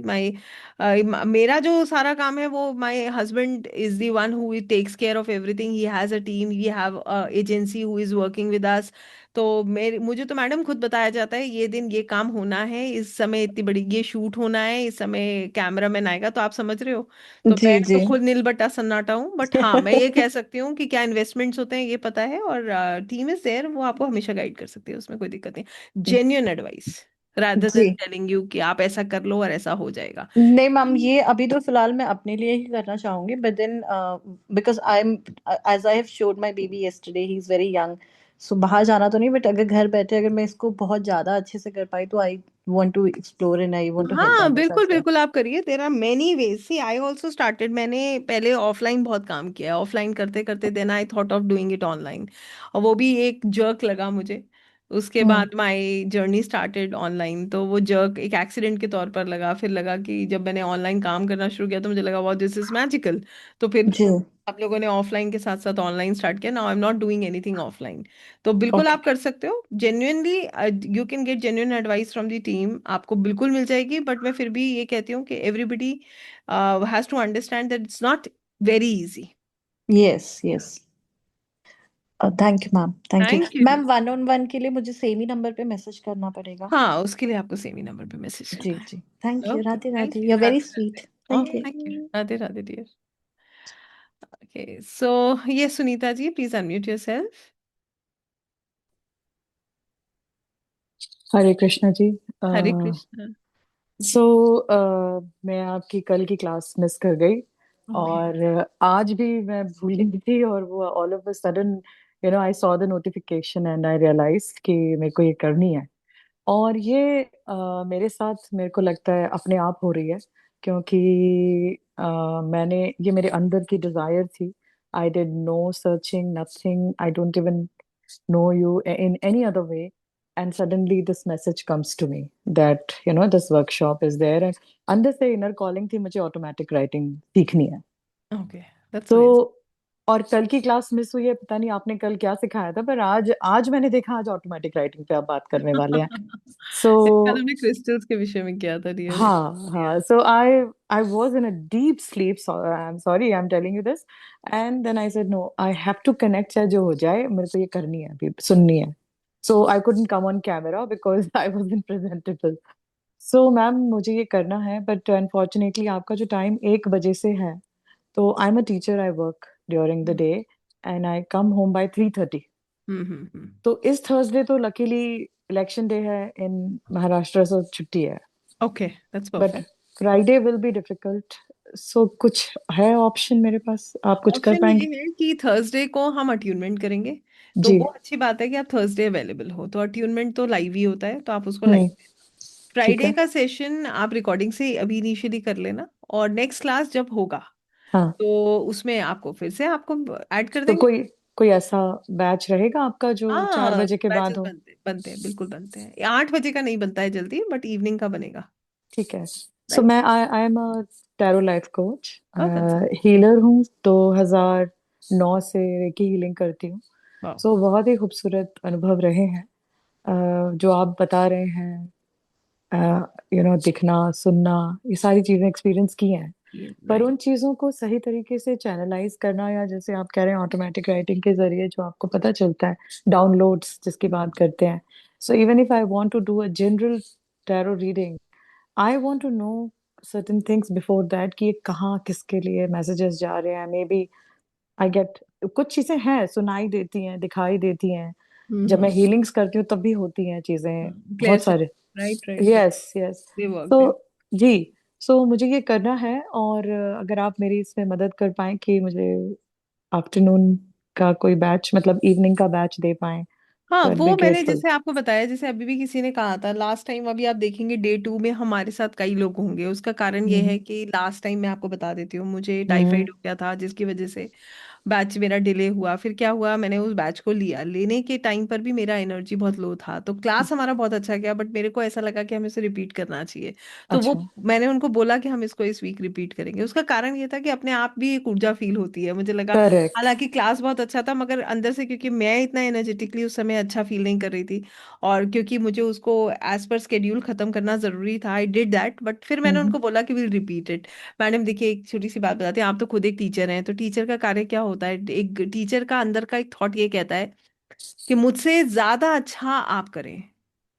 मेरा जो सारा काम है वो, my husband is the one who takes care of everything. He has a team, we have agency who is working with us. तो मेरे मुझे तो मैडम खुद बताया जाता है, ये दिन ये काम होना है, इस समय इतनी बड़ी ये शूट होना है, इस समय कैमरामैन आएगा। तो आप समझ रहे हो। तो जी मैं जी तो खुद नील बट्टा सन्नाटा हूँ। बट हाँ, मैं ये कह सकती हूँ कि क्या इन्वेस्टमेंट्स होते हैं ये पता है, और टीम इज देयर, वो आपको हमेशा गाइड कर सकती है, उसमें कोई दिक्कत नहीं। जेन्युइन एडवाइस रादर देन जी टेलिंग यू कि आप ऐसा कर लो और ऐसा हो जाएगा। नहीं मैम, ये अभी तो फिलहाल मैं अपने लिए ही करना चाहूंगी, but then because I am, as I have showed my baby yesterday, he is very young, so बाहर जाना तो नहीं, बट अगर घर बैठे अगर मैं इसको बहुत ज्यादा अच्छे से कर पाई तो I want to explore and I want to help हाँ, अदर्स बिल्कुल एज वेल। बिल्कुल आप करिए। There are many ways. See, I also started, मैंने पहले ऑफलाइन बहुत काम किया है। ऑफलाइन करते करते then I thought of doing it online, और वो भी एक जर्क लगा मुझे। उसके हम्म बाद माय जर्नी स्टार्टेड ऑनलाइन। तो वो जर्क एक एक्सीडेंट के तौर पर लगा। फिर लगा कि जब मैंने ऑनलाइन काम करना शुरू किया तो मुझे लगा वाह, दिस इज मैजिकल। तो फिर जी आप लोगों ने ऑफलाइन के साथ साथ ऑनलाइन स्टार्ट किया। Now I am not doing anything offline. तो बिल्कुल ओके आप कर सकते हो genuinely. You can get genuine advice from the team, आपको बिल्कुल मिल जाएगी। बट मैं फिर भी ये कहती हूँ कि everybody has to understand that it's not very easy. Yes yes thank you ma'am, thank you thank you. Ma'am. One on one के लिए मुझे सेम ही नंबर पे मैसेज करना पड़ेगा? हाँ, उसके लिए आपको सेम ही नंबर पे मैसेज जी करना है। जी thank you, okay, Radhe thank Radhe, you you. Are very Radhe sweet, Radhe. Thank okay, you. Thank you. Radhe Radhe dear. Okay, सो ये Sunita ji, please unmute yourself. हरे कृष्णा जी। हरे कृष्णा। सो मैं आपकी कल की क्लास मिस कर गई, ओके। और आज भी मैं भूल गई थी, और वो all of a sudden I saw the notification and I realise कि मेरे को ये करनी है। और ये मेरे साथ मेरे को लगता है अपने आप हो रही है, क्योंकि मैंने ये मेरे अंदर की डिजायर थी। I did no searching, nothing, I don't even know you in any other way, and suddenly this message comes to me that this workshop is there, and अंदर से inner calling थी, मुझे automatic writing सीखनी है। Okay, that's nice. तो और कल की क्लास मिस हुई है, पता नहीं आपने कल क्या सिखाया था, पर आज आज मैंने देखा आज ऑटोमेटिक राइटिंग पे आप बात करने वाले हैं। सो कल हमने क्रिस्टल्स के विषय में किया था डियर। हाँ हाँ, so I was in a deep sleep, I am sorry, I am telling you this, and then I said no, I have to connect, चाहे जो हो जाए मेरे को ये करनी है, अभी सुननी है। So I couldn't come on camera because I was in presentable. So ma'am मुझे ये करना है, बट अनफॉर्चुनेटली आपका जो टाइम 1 बजे से है, तो I am a teacher, I work during the day and I come home by 3:30। Hmm. तो इस थर्सडे तो लकीली इलेक्शन डे है इन महाराष्ट्र, सो छुट्टी है, okay, that's but perfect. Friday will be difficult. So कुछ है ऑप्शन मेरे पास, आप कुछ कर ऑप्शन ये पाएंगे? है कि थर्सडे को हम अट्यूनमेंट करेंगे। तो जी। वो अच्छी बात है कि आप थर्सडे अवेलेबल हो। तो अट्यूनमेंट तो लाइव ही होता है, तो आप उसको लाइव। हम्म। ठीक फ्राइडे है। का सेशन आप रिकॉर्डिंग से अभी इनिशियली कर लेना, और नेक्स्ट क्लास जब होगा हाँ, तो उसमें आपको फिर से आपको ऐड कर तो देंगे। कोई कोई ऐसा बैच रहेगा आपका जो चार हाँ, बजे के बैचेस बाद हो? बनते बनते हैं, बिल्कुल बनते हैं। 8 बजे का नहीं बनता है जल्दी, बट इवनिंग का बनेगा। ठीक है। सो राइट। मैं आई am a tarot life coach, oh, that's healer हूँ, 2009 से रेकी हीलिंग करती हूँ। वाह। सो बहुत ही खूबसूरत अनुभव रहे हैं, जो आप बता रहे हैं, दिखना, सुनना, ये सारी चीजें एक्सपीरियंस की हैं। पर राइट। उन चीजों को सही तरीके से चैनलाइज करना, या जैसे आप कह रहे हैं ऑटोमेटिक राइटिंग के जरिए जो आपको पता चलता है, डाउनलोड्स जिसकी बात करते हैं। So even if I want to do a general tarot reading, I want to know certain things before that, कि ये कहाँ किसके लिए मैसेजेस जा रहे हैं। मे बी आई गेट, कुछ चीजें हैं सुनाई देती हैं, दिखाई देती हैं, जब मैं हम्म। हीलिंग्स करती हूँ तब भी होती हैं चीजें क्लियर बहुत से। सारे। Right right right. Yes yes. They work तो दे। जी, सो मुझे ये करना है, और अगर आप मेरी इसमें मदद कर पाएं कि मुझे आफ्टरनून का कोई बैच, मतलब इवनिंग का बैच दे पाएं, हाँ, तो I'd वो be मैंने grateful। जैसे आपको बताया, जैसे अभी भी किसी ने कहा था लास्ट टाइम, अभी आप देखेंगे डे 2 में हमारे साथ कई लोग होंगे। उसका कारण ये है हम्म कि लास्ट टाइम मैं आपको बता देती हूँ, मुझे हम्म टाइफाइड हो गया था जिसकी वजह से बैच मेरा डिले हुआ। फिर क्या हुआ, मैंने उस बैच को लिया, लेने के टाइम पर भी मेरा एनर्जी बहुत लो था। तो क्लास हमारा बहुत अच्छा गया, बट मेरे को ऐसा लगा कि हमें इसे रिपीट करना चाहिए। तो वो अच्छा। मैंने उनको बोला कि हम इसको इस वीक रिपीट करेंगे। उसका कारण ये था कि अपने आप भी एक ऊर्जा फील होती है, मुझे लगा। करेक्ट। हालांकि क्लास बहुत अच्छा था, मगर अंदर से, क्योंकि मैं इतना एनर्जेटिकली उस समय अच्छा फील नहीं कर रही थी, और क्योंकि मुझे उसको एज पर स्केड्यूल खत्म करना जरूरी था, आई डिड दैट। बट फिर मैंने हम्म उनको बोला कि विल रिपीट इट। मैडम देखिए, एक छोटी सी बात बताते हैं, आप तो खुद एक टीचर हैं, तो टीचर का कार्य क्या होता है, एक टीचर का अंदर का एक थॉट ये कहता है कि मुझसे ज्यादा अच्छा आप करें,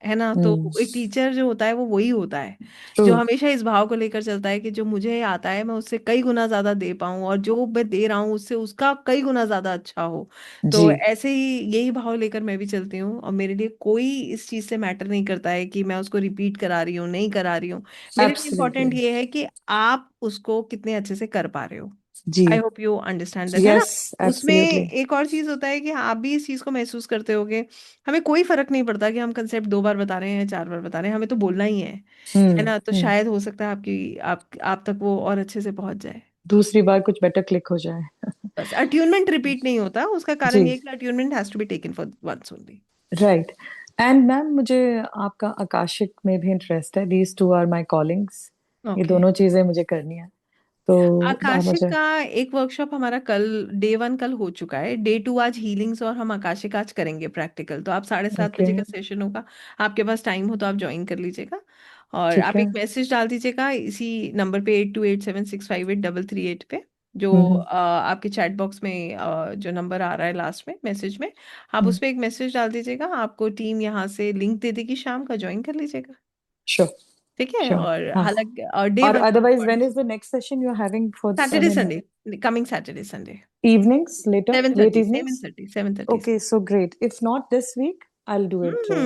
है ना। तो हम्म एक टीचर जो होता है वो वही होता है ट्रू। जो हमेशा इस भाव को लेकर चलता है कि जो मुझे आता है मैं उससे कई गुना ज्यादा दे पाऊं, और जो मैं दे रहा हूँ उससे उसका कई गुना ज्यादा अच्छा हो। जी। तो ऐसे ही यही भाव लेकर मैं भी चलती हूँ, और मेरे लिए कोई इस चीज से मैटर नहीं करता है कि मैं उसको रिपीट करा रही हूँ नहीं करा रही हूँ। मेरे लिए एब्सोल्युटली। इम्पोर्टेंट ये है कि आप उसको कितने अच्छे से कर पा रहे हो। जी। I hope you understand that, है ना। यस। उसमें एब्सोल्युटली। एक और चीज होता है कि आप भी इस चीज को महसूस करते होगे। हमें कोई फर्क नहीं पड़ता कि हम कंसेप्ट 2 बार बता रहे हैं 4 बार बता रहे हैं, हमें तो बोलना ही है ना। तो हम्म। शायद हो सकता है आपकी आप तक वो और अच्छे से पहुंच जाए। दूसरी बार कुछ बेटर क्लिक हो जाए। बस अट्यूनमेंट रिपीट नहीं होता, उसका कारण ये जी। है कि attunement has to be taken for once only. Right. And ma'am, मुझे आपका आकाशिक में भी इंटरेस्ट है, these two are my callings. ये ओके। दोनों चीजें मुझे करनी है, तो आप आकाशिक मुझे। का एक वर्कशॉप हमारा कल डे 1 कल हो चुका है। डे 2 आज हीलिंग्स, और हम आकाशिक आज करेंगे प्रैक्टिकल। तो आप 7:30 ओके। बजे का सेशन होगा। आपके पास टाइम हो तो आप ज्वाइन कर लीजिएगा, और ठीक आप है। एक मैसेज डाल दीजिएगा इसी नंबर पे 8287658338 पे, जो हम्म। आपके चैट बॉक्स में जो नंबर आ रहा है लास्ट में मैसेज में, आप उस पर एक मैसेज डाल दीजिएगा। आपको टीम यहाँ से लिंक दे देगी, शाम का ज्वाइन कर लीजिएगा। श्योर। ठीक है। श्योर। और हाँ। हालांकि डे और 1 otherwise, when is the next session you are having for, I Saturday mean, Sunday, coming Saturday Sunday, evenings, later, seven late thirty seven evenings? Thirty 7:30 Okay, so great. If not this week, I'll do it in the you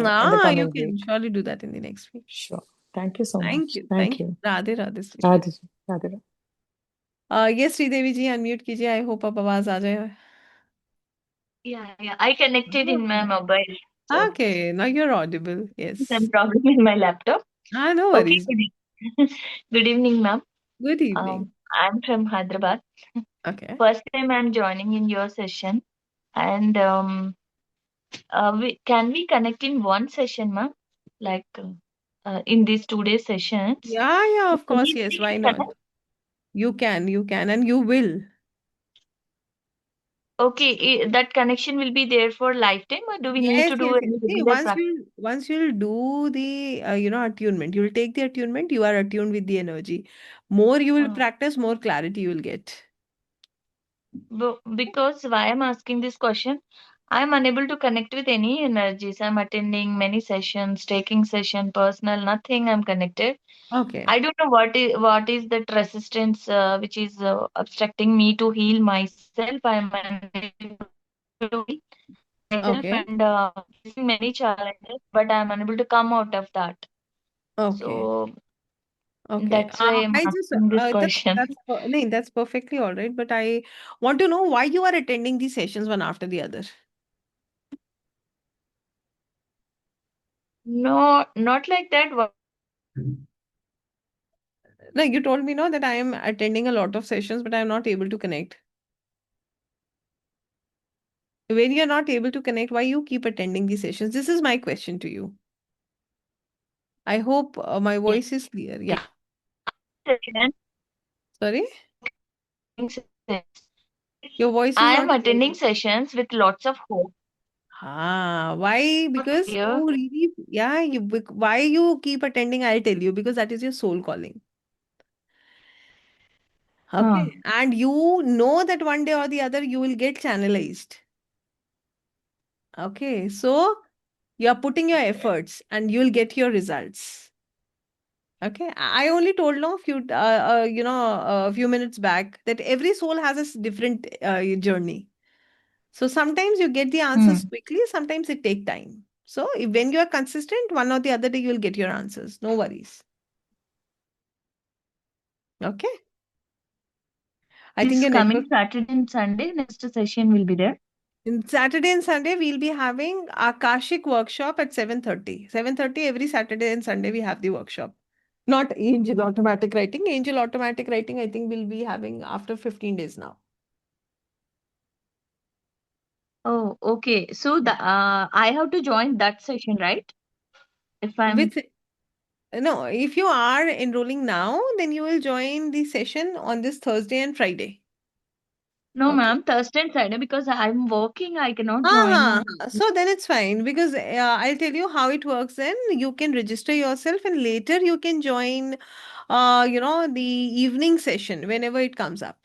coming can week. Surely do that in the next week. Sure. Thank you so thank much. You Thank thank you, you. Radhe Radhe sweetie. Radhe. Radhe. ये Sridevi ji unmute कीजिए, I hope आप आवाज आ जाए। Yeah. I connected in my mobile, so okay, now you are audible, yes. some problem in my laptop. हाँ, no Okay, worries. good evening, ma'am. Good evening. I'm from Hyderabad. Okay. First time I'm joining in your session, and can we connect in one session, ma'am? Like in these 2 day sessions. या So of can course, we yes, please why connect? Not. You can and you will. Okay, that connection will be there for lifetime, or do we need to Yes, do yes, yes. any See, regular practice? once you'll do the attunement, you'll take the attunement, you are attuned with the energy. More you will practice, more clarity you will get. Because why I'm asking this question, I'm unable to connect with any energies. I'm attending many sessions, taking session, personal, nothing. I'm connected. Okay. I don't know what is that resistance which is obstructing me to heal myself. I'm unable to heal myself Okay. and facing many challenges, but I'm unable to come out of that. Okay. So Okay. that's why I'm I just asking this that's question. no, that's perfectly all right. But I want to know why you are attending these sessions one after the other. No, not like that. Like you told me, no, that I am attending a lot of sessions, but I am not able to connect. When you're not able to connect, why you keep attending these sessions? This is my question to you. I hope my voice is clear. Yeah. Sorry, your voice is I not am attending clear. sessions with lots of hope. Why? Because Clear. you really, yeah, why you keep attending, I'll tell you, because that is your soul calling. Huh. Okay. And you know that one day or the other you will get channelized. Okay. So you are putting your efforts and you'll get your results. Okay. I only told no a few minutes back that every soul has a different journey. So sometimes you get the Hmm. answers quickly, sometimes it take time. So when you are consistent, one or the other day you'll get your answers. No worries. Okay. I think This your coming network. Saturday and Sunday, next session will be there. In Saturday and Sunday, we'll be having Akashic workshop at 7:30. 7:30 every Saturday and Sunday we have the workshop. Not Angel Automatic Writing. Angel Automatic Writing, I think we'll be having after 15 days now. Oh, okay. So Yeah. I have to join that session, right? If I'm With no, if you are enrolling now, then you will join the session on this Thursday and Friday. no, Okay. ma'am, Thursday and Friday because I'm working. I cannot Ah, join on. so then it's fine because I'll tell you how it works then. You can register yourself and later you can join the evening session whenever it comes up.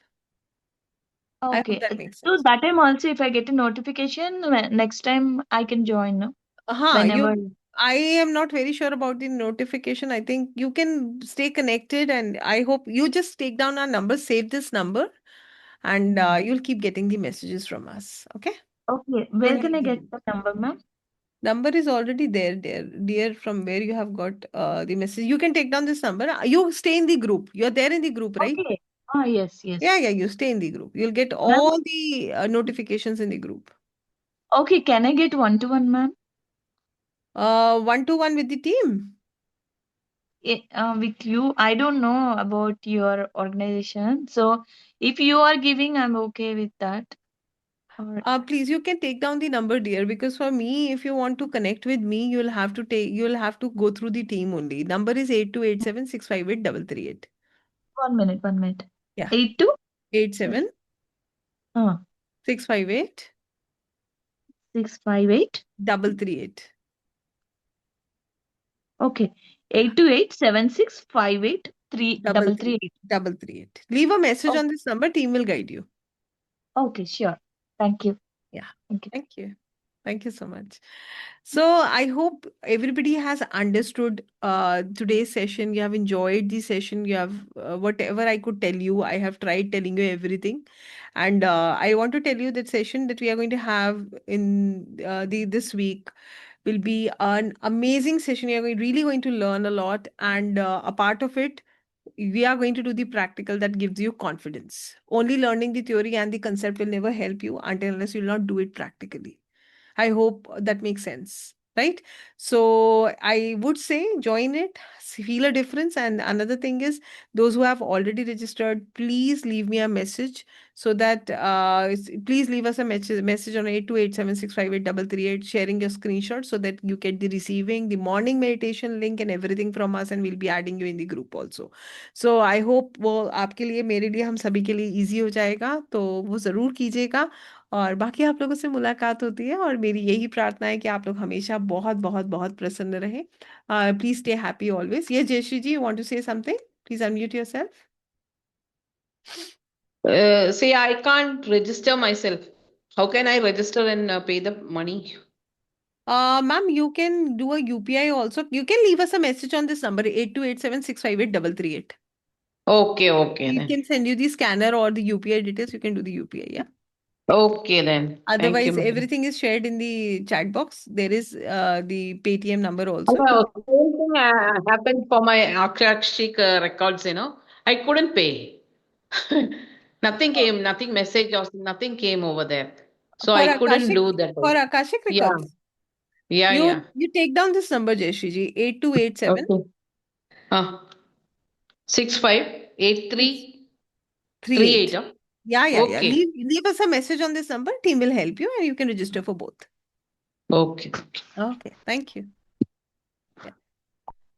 I hope Okay. that makes So sense. that time also, if I get a notification, next time I can join, no? Whenever. I am not very sure about the notification. I think you can stay connected and I hope you just take down our number, save this number, and you'll keep getting the messages from us. Okay? Okay. We're Where in can I the get group. the number, ma'am? Number is already there, dear, from where you have got the message. You can take down this number. You stay in the group. You're there in the group, right? Okay. Ah, yes, Yeah, yes. yeah, you stay in the group. You'll get Ma'am, all the notifications in the group. okay. Can I get one-to-one, ma'am? One-to-one with the team. With you, I don't know about your organization. So if you are giving, I'm okay with that. Or Please, you can take down the number, dear, because for me, if you want to connect with me, you'll have to go through the team only. Number is 8287658338. 1 minute, 1 minute. Yeah. 82? 87 Uh, 658 658. 338. Okay. 8287658 Double three. 338. Leave a message Oh, on this number, team will guide you. okay, sure. Thank you. Yeah. Thank you. Thank you. Thank you so much. So I hope everybody has understood today's session. You have enjoyed the session. You have whatever I could tell you, I have tried telling you everything. And I want to tell you that session that we are going to have in the this week will be an amazing session. You're really going to learn a lot. And a part of it, we are going to do the practical that gives you confidence. Only learning the theory and the concept will never help you until unless you will not do it practically. I hope that makes sense, right? So I would say join it, feel a difference. And another thing is, those who have already registered, please leave me a message so that please leave us a message on 8287658338, sharing your screenshot so that you get the receiving the morning meditation link and everything from us, and we'll be adding you in the group also. So I hope वो आपके लिए, मेरे लिए, हम सभी के लिए easy हो जाएगा, तो वो जरूर कीजिएगा। और बाकी आप लोगों से मुलाकात होती है और मेरी यही प्रार्थना है कि आप लोग हमेशा बहुत बहुत बहुत प्रसन्न रहें। Please stay happy always. ये Jayshree ji, you want to say something? Please unmute yourself. See, I can't register myself. How can I register and pay the money? Ma'am, you can do a UPI also. You can leave us a message on this number 8287658338. Okay, okay We then. can send you the scanner or the UPI details. You can do the UPI, yeah. Okay then. Thank you, Otherwise, madam. everything is shared in the chat box. There is the Paytm number also. Same thing happened for my Akshik records, I couldn't pay. Nothing came, nothing message or nothing came over there. So For I couldn't Akashic, do that. for Akashic Yeah, records. yeah, yeah. You take down this number, Jayashree ji, 8287 Okay. 658338. 38. Yeah. Okay. Leave us a message on this number. Team will help you and you can register for both. Okay. Okay. Thank you. Yeah.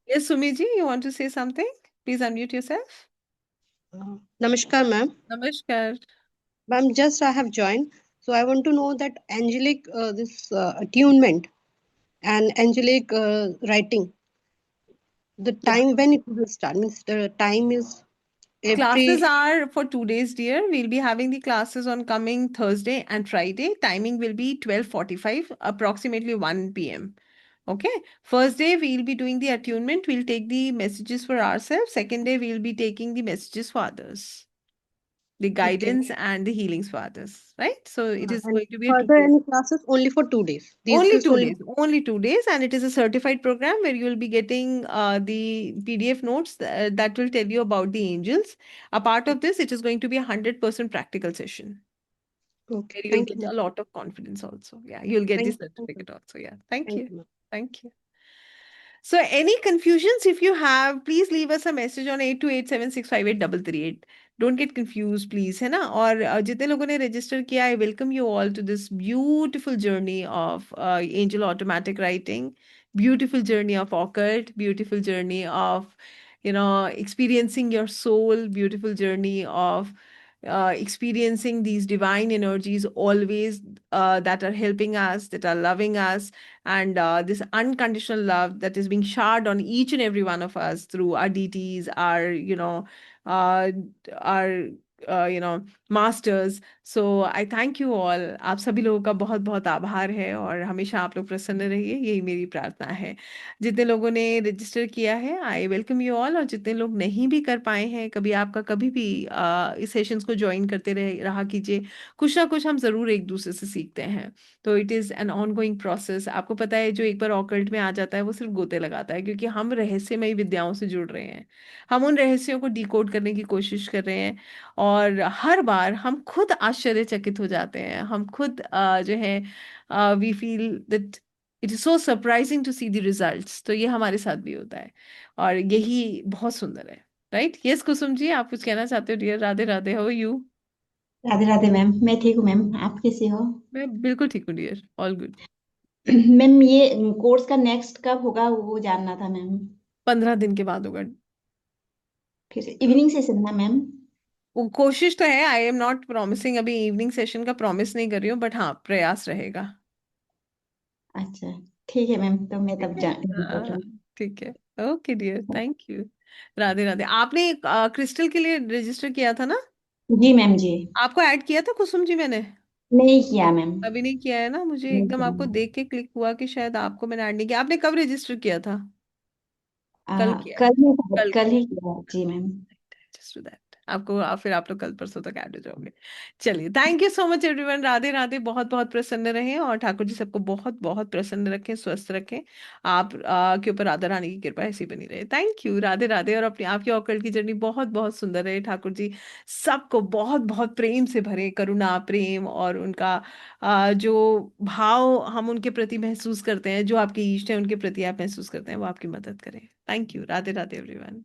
Yes, Sumi ji, you want to say something? Please unmute yourself. Namaskar, ma'am. Namaskar. Ma'am, just I have joined. So I want to know that angelic, this attunement and angelic writing, the Yeah. time when it will start, means the time is Classes every. are for 2 days, dear. We'll be having the classes on coming Thursday and Friday. Timing will be 12:45, approximately 1 p.m. Okay. First day, we'll be doing the attunement. We'll take the messages for ourselves. Second day, we'll be taking the messages for others. the guidance and the healings for others, right? So it is And going to be a further 2 days. any classes only for 2 days. These Only is 2 days, only 2 days, and it is a certified program where you will be getting the PDF notes that will tell you about the angels. A part of this, it is going to be 100% practical session Okay. where you will Thank you, get ma'am. a lot of confidence also. Yeah, you'll get the Thank you, certificate also. Yeah, thank thank you. you, ma'am. Thank you. So any confusions, if you have, please leave us a message on 8287658338. Don't get confused, please, है ना? और जितने लोगों ने register किया, I welcome you all to this beautiful journey of Angel Automatic Writing, beautiful journey of occult, beautiful journey of, experiencing your soul, beautiful journey of experiencing these divine energies always that are helping us, that are loving us, and this unconditional love that is being showered on each and every one of us through our deities, uh, our masters. So I thank you all. आप सभी लोगों का बहुत बहुत आभार है और हमेशा आप लोग प्रसन्न रहिए, यही मेरी प्रार्थना है। जितने लोगों ने रजिस्टर किया है, आई वेलकम यू ऑल, और जितने लोग नहीं भी कर पाए हैं, कभी आपका कभी भी इस सेशंस को ज्वाइन करते रहा कीजिए। कुछ ना कुछ हम जरूर एक दूसरे से सीखते हैं। तो it is an on going process. आपको पता है, जो एक बार ऑकल्ट में आ जाता है वो सिर्फ गोते लगाता है, क्योंकि हम रहस्यमयी विद्याओं से जुड़ रहे हैं। हम उन रहस्यों को डिकोड करने की कोशिश कर रहे हैं, और हर बार हम खुद आश्चर्यचकित हो जाते हैं। हम खुद जो है we feel that it is so surprising to see the results. तो ये हमारे साथ भी होता है, और यही बहुत सुंदर है, राइट? यस कुसुम जी, आप कुछ कहना चाहते हो dear? Radhe Radhe, how are you? Radhe Radhe ma'am, मैं ठीक हूँ मैम, आप कैसे हो? मैं बिल्कुल ठीक हूँ डियर, ऑल गुड। मैम ये कोर्स का नेक्स्ट कब होगा वो जानना था मैम। 15 दिन के बाद होगा। फिर इवनिंग सेशन ना मैम? वो कोशिश तो है, आई एम नॉट प्रॉमिसिंग, अभी इवनिंग सेशन का प्रॉमिस नहीं कर रही हूँ, बट हाँ, प्रयास रहेगा। अच्छा ठीक है मैम, तो मैं तब ठीक है, हाँ, ठीक है, okay dear, thank you. Radhe Radhe. आपने क्रिस्टल के लिए रजिस्टर किया था ना? जी मैम जी। आपको ऐड किया था कुसुम जी मैंने? नहीं किया मैम। अभी नहीं किया है ना? मुझे नहीं एकदम किया आपको मैम। देख के क्लिक हुआ कि शायद आपको मैंने ऐड नहीं किया। आपने कब रजिस्टर किया था? कल किया है? कल ही कल कल किया। ही किया जी मैम। Just do that. फिर आप लोग कल परसों तक ऐड हो जाओगे। चलिए, thank you so much everyone. Radhe Radhe. बहुत बहुत प्रसन्न रहें, और ठाकुर जी सबको बहुत बहुत प्रसन्न रखें, स्वस्थ रखें। आप के ऊपर राधा रानी की कृपा ऐसी बनी रहे। Thank you, Radhe Radhe. और अपनी आपकी ऑकल्ट की जर्नी बहुत बहुत सुंदर रहे। ठाकुर जी सबको बहुत बहुत प्रेम से भरे, करुणा, प्रेम, और उनका जो भाव हम उनके प्रति महसूस करते हैं, जो आपके इष्ट है उनके प्रति आप महसूस करते हैं, वो आपकी मदद करें। Thank you, Radhe Radhe everyone.